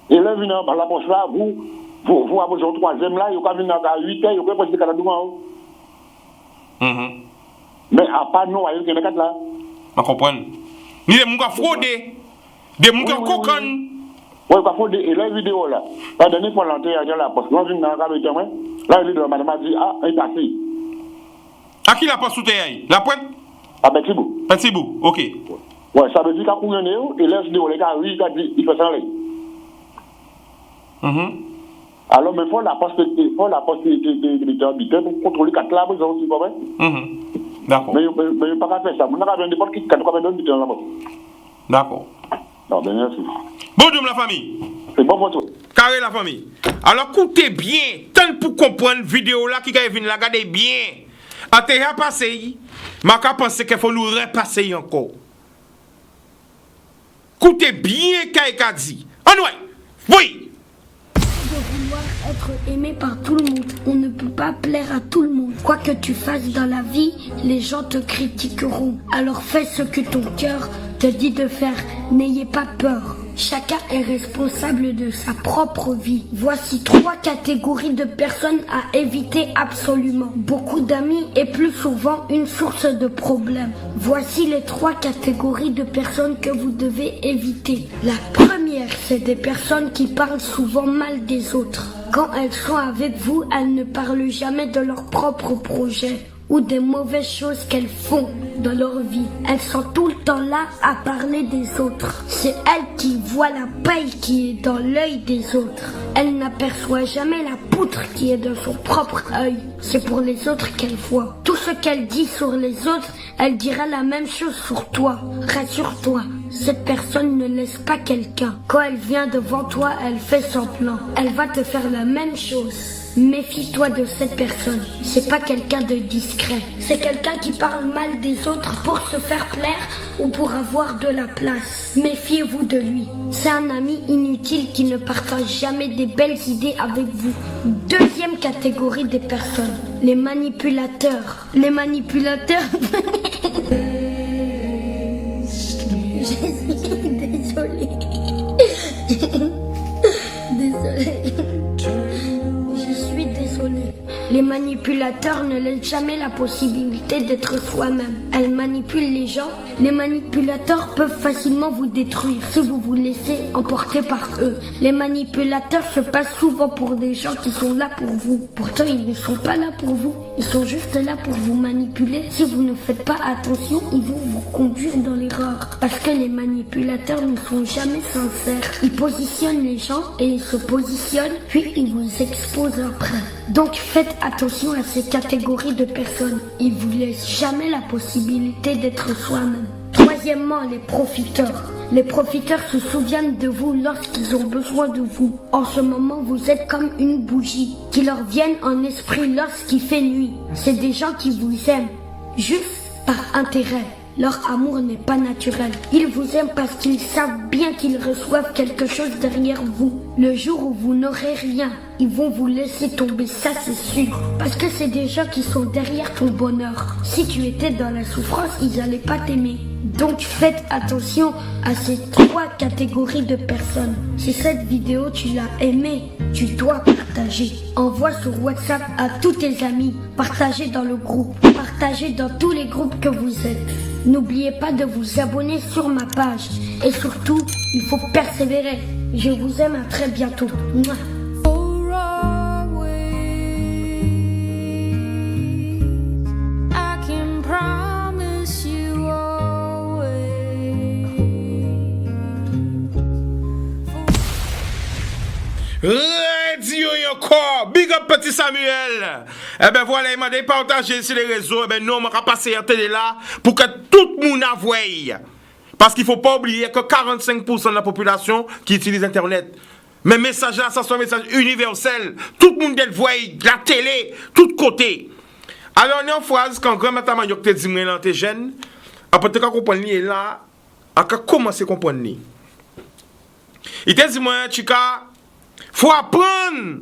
Et là, dans la poche là, vous avez besoin de 3e là, vous avez à 8 heures, vous avez posé 4 devant. Mais à part nous, il y a 4 là. Je comprends. Ni des gens fraudés, des gens qui coquons. Oui, il faut et la vidéo là. La dernière fois, l'entrée à la poste. Moi, je viens dans le témoin. Là, il dit, madame a dit, ah, il est assis. À qui la poste sous terre? La pointe? À Betibou. Betibou, ok. Oui, ça veut dire qu'il a couru et là, je dis, les gars, oui, il fait ça là. Alors, mais il faut la poste de pour contrôler 4 là, vous avez aussi, pas vrai? D'accord. Mais il ne peut pas faire ça. Vous n'avez pas n'importe qui, 4 combien d'hommes dans la poste. D'accord. Non, bien merci. Bonjour la famille. C'est bon pour toi. Carré la famille. Alors écoutez bien, tant pour comprendre vidéo là qui va venir la regarder bien. A te repasser, ma ka penser qu'il faut nous repasser encore. Écoutez bien Kaika dit. En ouais. Oui. De vouloir être aimé par tout le monde. On ne peut pas plaire à tout le monde. Quoi que tu fasses dans la vie, les gens te critiqueront. Alors fais ce que ton cœur te dit de faire. N'ayez pas peur. Chacun est responsable de sa propre vie. Voici 3 catégories de personnes à éviter absolument. Beaucoup d'amis et plus souvent une source de problèmes. Voici les 3 catégories de personnes que vous devez éviter. La première, c'est des personnes qui parlent souvent mal des autres. Quand elles sont avec vous, elles ne parlent jamais de leur propre projet ou des mauvaises choses qu'elles font dans leur vie. Elles sont tout le temps là à parler des autres. C'est elles qui voient la paille qui est dans l'œil des autres. Elles n'aperçoivent jamais la poutre qui est dans son propre œil. C'est pour les autres qu'elle voit. Tout ce qu'elle dit sur les autres, elle dira la même chose sur toi. Rassure-toi, cette personne ne laisse pas quelqu'un. Quand elle vient devant toi, elle fait semblant. Elle va te faire la même chose. Méfie-toi de cette personne. C'est pas quelqu'un de discret. C'est quelqu'un qui parle mal des autres pour se faire plaire ou pour avoir de la place. Méfiez-vous de lui. C'est un ami inutile qui ne partage jamais des belles idées avec vous. Deuxième catégorie des personnes. Les manipulateurs. Les manipulateurs... Je suis désolée. Désolée. Les manipulateurs ne laissent jamais la possibilité d'être soi-même. Elles manipulent les gens. Les manipulateurs peuvent facilement vous détruire si vous vous laissez emporter par eux. Les manipulateurs se passent souvent pour des gens qui sont là pour vous. Pourtant, ils ne sont pas là pour vous. Ils sont juste là pour vous manipuler. Si vous ne faites pas attention, ils vont vous conduire dans l'erreur. Parce que les manipulateurs ne sont jamais sincères. Ils positionnent les gens et ils se positionnent, puis ils vous exposent après. Donc faites attention à ces catégories de personnes. Ils vous laissent jamais la possibilité d'être soi-même. Troisièmement, les profiteurs. Les profiteurs se souviennent de vous lorsqu'ils ont besoin de vous. En ce moment, vous êtes comme une bougie qui leur viennent en esprit lorsqu'il fait nuit. C'est des gens qui vous aiment, juste par intérêt. Leur amour n'est pas naturel. Ils vous aiment parce qu'ils savent bien qu'ils reçoivent quelque chose derrière vous. Le jour où vous n'aurez rien, ils vont vous laisser tomber, ça c'est sûr. Parce que c'est des gens qui sont derrière ton bonheur. Si tu étais dans la souffrance, ils n'allaient pas t'aimer. Donc faites attention à ces 3 catégories de personnes. Si cette vidéo tu l'as aimée, tu dois partager. Envoie sur WhatsApp à tous tes amis. Partagez dans le groupe. Partagez dans tous les groupes que vous êtes. N'oubliez pas de vous abonner sur ma page. Et surtout, il faut persévérer. Je vous aime, à très bientôt. Mouah. encore. Big up petit Samuel. Eh ben voilà, il m'a dit partager sur les réseaux. Eh ben non, on va passer en télé là pour que tout le monde voie. Parce qu'il ne faut pas oublier que 45% de la population qui utilise Internet. Mais message là, ça c'est un message universel. Tout le monde doit voir la télé, tout côté. Alors, il y a une phrase quand grand matin Manioc te dit moi dans tes jeunes, après tu comprendre là, à commencer à comprendre. Il te dit moi Chika, faut apprendre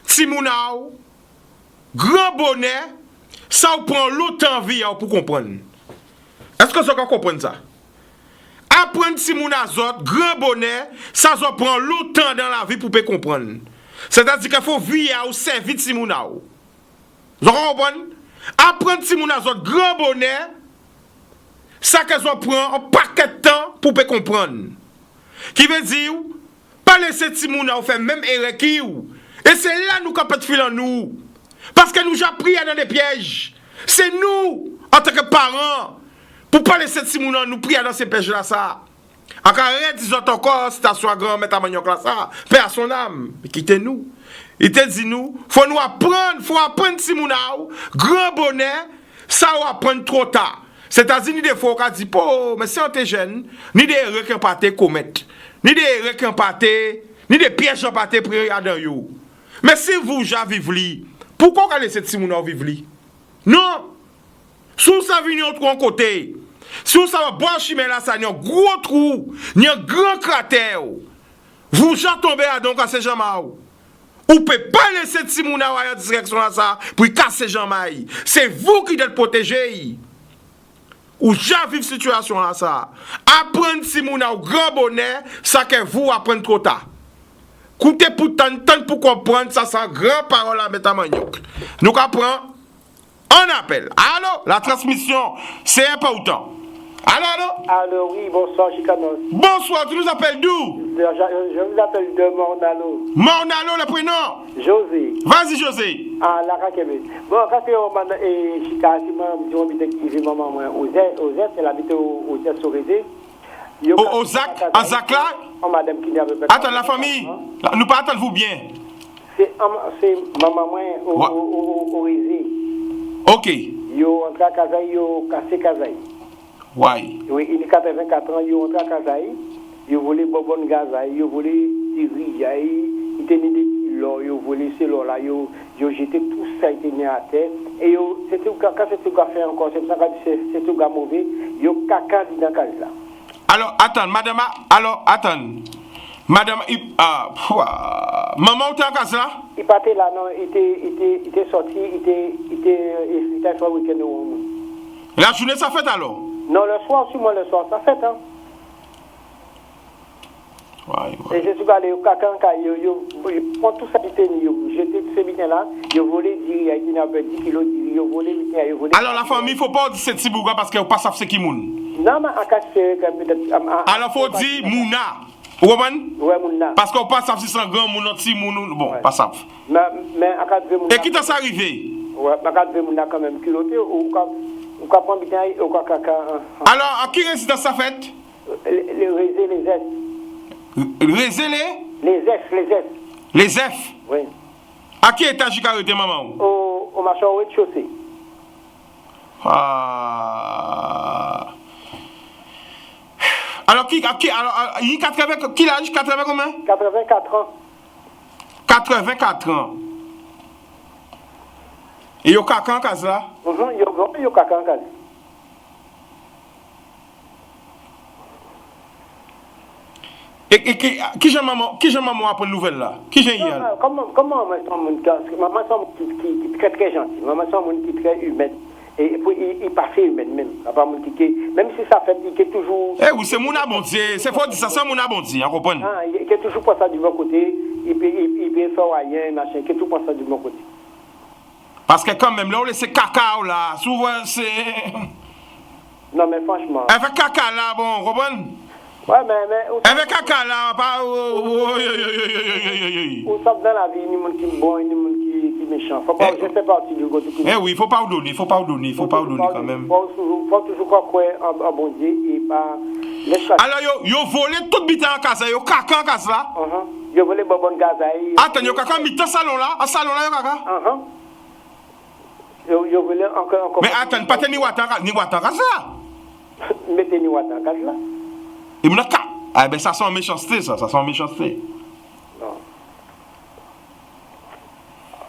Timounao, grand bonnet, ça prend longtemps vie pour comprendre. Est-ce que ça comprendre ça? Apprendre Timounazot, grand bonnet, ça prend longtemps dans la vie pour comprendre. C'est-à-dire qu'il faut vivre au service de Timounao. Vous comprenez? Apprendre Timounazot, grand bonnet, ça prend un paquet de temps pour comprendre. Qui veut dire, pas laisser Timounao faire même erreur qui ou. Et c'est là nous qu'on peut filer nous. Parce que nous avons pris dans des pièges. C'est nous, en tant que parents, pour pas laisser Timounao nous prier dans ces pièges-là, ça. Encore rien, disons encore, si t'as soit grand, mettre à Manioc là, ça, paix à son âme. Mais quittez-nous. Il te dit nous, faut apprendre Timounao, grand bonnet, ça va apprendre trop tard. C'est-à-dire, ni des fois, on dit, oh, mais si on est jeune, ni des erreurs qu'on pas commettre, ni des erreurs qu'on pas, ni des pièges qu'on pas pris dans you. Mais si vous, j'ai vivre, pourquoi vous laissez Timounao vivre? Non! Si vous savez, nous autre côté. Si vous savez, bon chemin là, ça, il y a un gros trou, il y a un grand cratère. Vous, j'ai tombé à donc à ces gens-là. Vous ne pouvez pas laisser Timounao à la direction là, ça, pour casser gens-là. C'est vous qui devez protéger. Ou j'ai vécu cette situation là, ça. Apprendre Timounao grand bonnet, ça que vous apprenez trop tard. Écoutez pour tant pour comprendre, ça, c'est grand parole à mettre à Manioc. Nous apprenons. On appelle. Allô, la transmission, c'est important. Allô? Allô, oui, bonsoir, Chicanos. Bonsoir, tu nous appelles d'où? Je vous appelle de Mornalo. Mornalo, le prénom? José. Vas-y, José. Ah, la Rakebe. Bon, quand c'est Chica, si moi, je suis maman, aux airs, c'est l'habité aux airs Sorédé. Au Zach là? Oh, madame qui n'a pas. Attends, la famille. Nous pas attendre vous bien. C'est maman, au Rézé. Ok. Yo entré à Kazaï, yo cassé Kazaï. Ouais. Oui, il a 84 ans, yo entré à Kazaï, yo volé Bobon Gazaï, yo volé Tirijaï, il tenait des kilos, yo volé ces là, yo jeté tout ça, il tenait à terre. Et yo, c'était quand c'était quoi faire encore, c'est ça c'est tout gars mauvais, yo caca dans la là. Alors, attends, madame, madame, maman, où t'es en casa là? Il partait là, non, il était sorti, il était fait week-end au monde. La journée, ça fait alors? Non, le soir aussi, moi, le soir, ça fait, hein. Ouais. Et je suis allé au caca, yo prend tout ça, yo jeté tous ces bitins là, yo volé, il y a 10 kilos, yo volé, yo volé. Alors, la famille, il ne faut pas dire c'est Tibouga parce qu'elle ne passe pas ce qui moun. Non, mais à casser, peut-être. Alors, il faut dire Mouna. Vous comprenez? Ouais, Mouna. Parce qu'on passe à 600 grammes, mon petit moun, bon, pas ça. Mais à 4 Mouna. Et qui t'a ça arrivé? Ouais, à 4 Mouna quand même, kiloté, ou quand prend bitins, ou quand caca. Alors, à qui résidence ça fait? Les rézés, les S. Rézé les F. Les F? Oui. À qui étage il a arrêté, maman? Au marché au rez-de-chaussée. Ah. Alors, il a 80, qui l'âge? 80 combien? 84 ans. 84 ans. Et il y a caca en casa là? Il y a caca en casa. Et qui j'ai maman après nouvelle là? Qui j'ai hier? Comment maman qui est très gentil, maman c'est qui est très humaine. Et puis il passe humaine même. Même si ça fait, il est toujours. Eh oui, c'est mon abondier. C'est fort dire ça, c'est mon abondier, on comprend? Ah, il est toujours pour ça du bon côté. Il peut faire rien, machin, il est toujours pour ça du bon côté. Parce que quand même, là, on laisse caca là, souvent c'est. Non, mais franchement. Elle fait caca là, bon, on comprend? Ouais, mais. Avec caca là, pas. Vous savez, dans la vie, il y a des gens qui sont bons, il y a des gens qui sont méchants. Je fais partie du côté. Eh oui, il ne faut pas vous donner, quand même. Il faut toujours croire en bon Dieu et pas. Alors, yo volé tout bitin en casa, yo caca en casa là. Je voulais bonne gazaï. Attends, il y a quelqu'un qui dans salon là, en salon là, il y a quelqu'un. Je voulais encore. Mais attends, pas ni watan ça. Mettez ni watan là. Il me l'a cas. Ah ben ça sent méchanceté ça sent méchanceté. Non.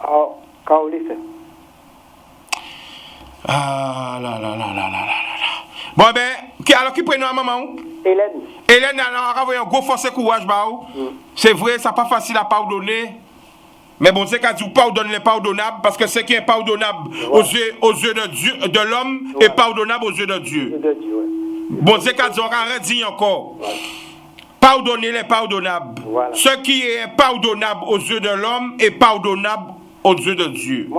Ah, quand on fait. Ah là. Bon ben, alors qui prend maman? Hélène a envoyé un gros force courage bah. C'est vrai, ça pas facile à pardonner. Mais bon, c'est qu'à dire pardonne les pardonnables parce que ce qui est pardonnable aux yeux de Dieu, de l'homme est pardonnable aux yeux de Dieu. Bon, c'est qu'à dire on dit encore. Pardonnez les pardonnables. Voilà. Ce qui est pardonnable aux yeux de l'homme est pardonnable aux yeux de Dieu.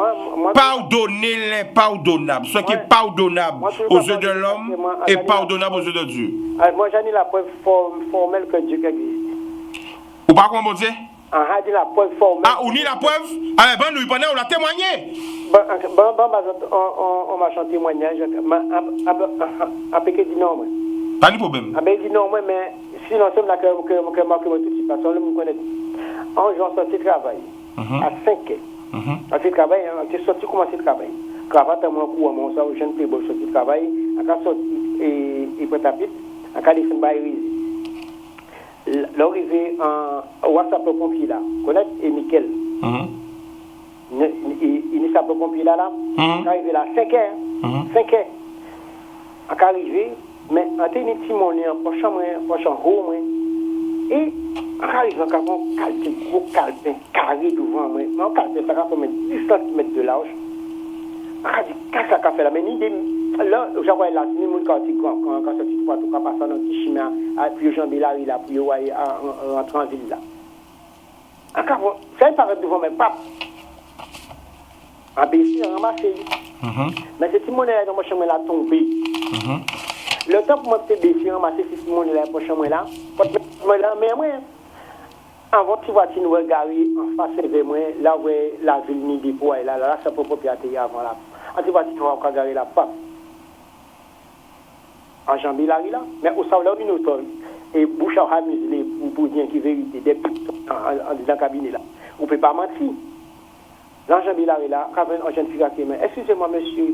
Pardonnez les pardonnables. Ce qui est pardonnable aux yeux de l'homme est pardonnable aux yeux de Dieu. Moi, j'en ai la preuve formelle que Dieu existe. Ou pas comment dire? On a dit la preuve formelle. Ah, on a la preuve? Ah, ben, nous, on l'a témoigné. On m'a chanté témoignage. Après, dit non, moi. Pas de problème. Ah, ben, dit non, moi, mais sinon, c'est là que je marque tout de suite. Parce que je me connais. Un jour, on sorti travail. À 5 heures. On fait travail, on est sorti commencer le travail. Cravate à mon cou, à mon sang, je ne peux pas sortir le travail. On a sorti et peut tapis. On a défini Baïri. L'arrivée en WhatsApp pompier là, connaître et Michael. Il est sapeur pompier là. Arrivé là 5 heures. 5 heures. On arrivé, mais on tenait petit monnaie prochain haut et on arrive en cavant gros calepin carré devant moi. Mais on calepin ça va faire 10 cm de large. On a dit qu'est-ce que ça fait là, mais ni là, j'envoie là, ni mon quartier quand ça tu vois tout cas passer dans petit chemin à puis Jean Bellary là pour rentrer en ville là. Encore ça paraît devant mes papes. En baissé, en ramassé. Mais c'est Simone là dans mon chemin là tombé. Le temps pour moi de baisser, ramasser c'est Simone là pour chemin là. Mais moi avant tu vois tu nous regarder en face vers moi là où la ville ni dépôt là ça peut propriété avant là. Tu vois tu vas regarder la pape. En Jean Bellary là, mais au salon une autre et Bouchard a muselé pour dire qu'il vérité depuis dans le cabinet là. On ne peut pas mentir. Dans Jean Bellary là, quand un jeune fille qui dit excusez-moi monsieur,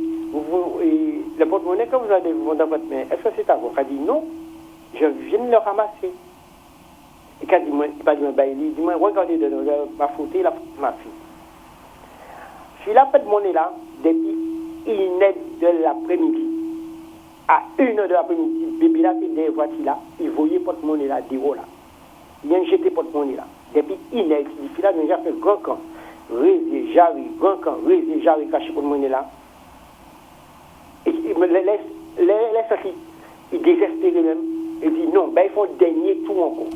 le porte-monnaie que vous avez dans votre main, est-ce que c'est à vous? Il dit non, je viens de le ramasser. Et quand il m'a dit il dit moi regardez de ma photo la ma fille. Si la petite monnaie là, depuis 1h de l'après-midi. À 1h de l'après-midi, bébé là qui est dans la voiture là, il voyait porte-monnaie là, 10 euros là. Il a jeté porte-monnaie là. Depuis 1h, il a déjà fait grand camp. Rézé, Jarry, grand camp, Rézé, Jarry, caché porte-monnaie là. Et il me laisse il désespéré même. Il dit non, ben il faut dernier tout encore.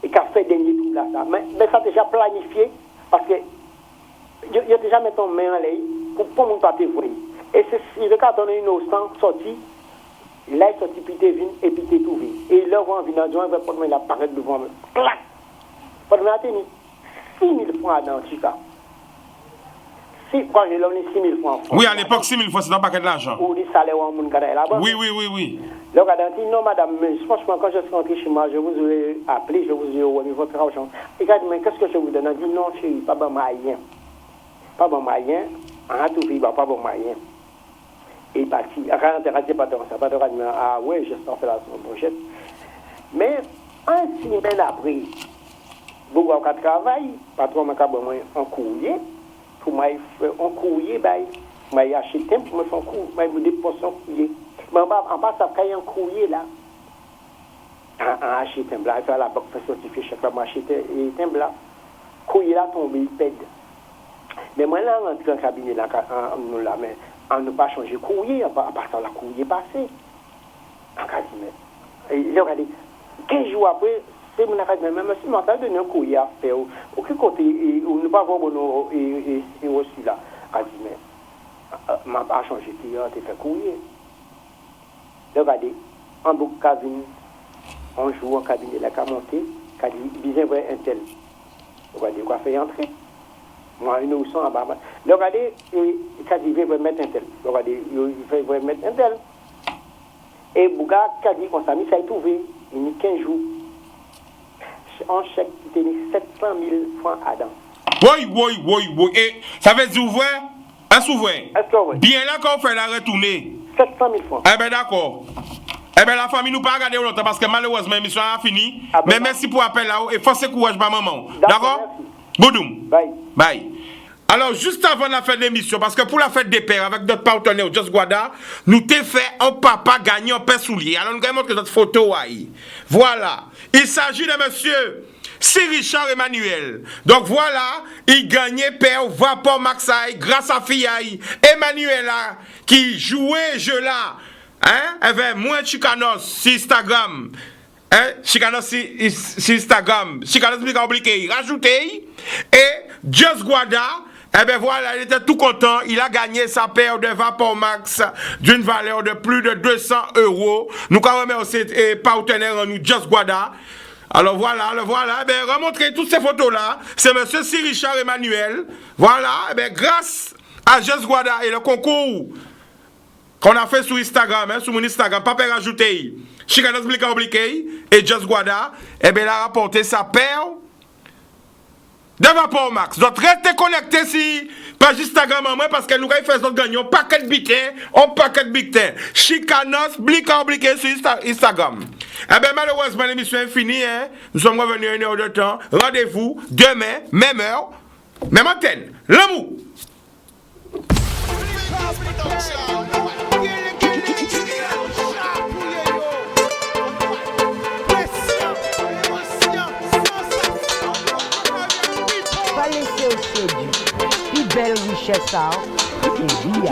Et qu'a fait dernier tout là ça. Mais ça déjà planifié parce que il a déjà mis ton main en l'air pour pas mon pas te voir. Et c'est le cas d'un innocent sorti, là il sorti puis t'es venu et puis t'es trouvé. Et là on vient dans un va pas la paraître devant moi. Clac. Pas de maintenir 6 000 francs dans tout cas. Si quand j'ai donné 6 000 francs. Oui, à l'époque 6 000 francs c'est dans un paquet de l'argent. Ou des salaires en mon cadre là-bas. Oui. Le gars dit non madame, mais franchement quand je suis rentré chez moi, je vous aurais appelé, je vous aurais remis votre argent. Et il dit mais qu'est-ce que je vous donne? Il dit non chérie, pas bon moyen. Pas bon moyen, on a tout fait, pas bon moyen. Et parti. Après, on a dit pas de ça, pas de ah ouais, je sens faire la semaine prochaine. Mais, un semaine après, beaucoup de travail, patron m'a dit un courrier, pour moi, un courrier, m'a acheté pour me faire un courrier, m'a déposé un courrier. Mais en passe à un courrier là, a acheté un blanc, il la banque fait certifier chaque fois, m'a acheté un blanc. Courrier là tombé, il pède. Mais moi là, on rentre dans le cabinet là, mais on n'a pas changé courrier, à part ça, la courrier passé. En quasiment. Et il a dit, 15 jours après, c'est mon académie, même si on t'a donné un courrier à faire, aucun côté, on ne pas voir mon et aussi là. Quasiment. On n'a pas changé, tu as fait courrier. Regardez, en boucle cabine, on joue en cabinet, là, qu'a monté, qu'a dit, bien vrai, un tel. Regardez, quoi fait entrer. Moi, une ou sans, regardez, il veut mettre un tel. Regardez, il veut mettre un tel. Et Bouga, qui a dit qu'on s'est mis, ça a trouvé, il y a 15 jours. en chèque qui tenait 700 000 francs à Adam. Oui. Et ça veut dire ouvert? Est-ce ouvert? Est-ce que oui? Bien là qu'on fait la retourner. 700 000 francs. Eh bien d'accord. Eh bien la famille nous pas regarder longtemps parce que malheureusement l'émission a fini. Ah, mais merci pour l'appel là et forcez courage par maman. D'accord? Merci. Boudoum. Bye. Alors, juste avant la fin de l'émission, parce que pour la fête des pères, avec notre partenaire Just Guada, nous t'ai fait un papa gagner un pain soulier. Alors, nous allons montrer notre photo. Voilà. Il s'agit de monsieur C. Richard Emmanuel. Donc, voilà, il gagnait père Vapor Maxaï grâce à fille Emmanuela qui jouait jeu là. Hein? Avec moins Chicanos sur Instagram. Hein? Chicanos sur Instagram. Chicanos obliqué. Rajoutez. Et Just Guada. Eh bien voilà, il était tout content. Il a gagné sa paire de Vapor Max d'une valeur de plus de 200 €. Nous avons remercié partenaire en nous, Just Guada. Alors voilà. Eh bien, remontrez toutes ces photos-là. C'est monsieur C. Richard Emmanuel. Voilà. Eh bien, grâce à Just Guada et le concours qu'on a fait sur Instagram, sur mon Instagram, pas rajouter Chicanos obliqué et Just Guada, eh bien, il a rapporté sa paire de Vapor Max. Donc restez connectés si page Instagram en moi parce que nous allons faire notre gagnant paquet de bitins, on paquet de bitins. Chicanos obliqué sur Instagram. Eh bien malheureusement l'émission est finie. Hein? Nous sommes revenus à 1 heure de temps. Rendez-vous demain, même heure, même antenne. L'amour. Pas laisser au séduit. Une belle richesse, ça. Et vie.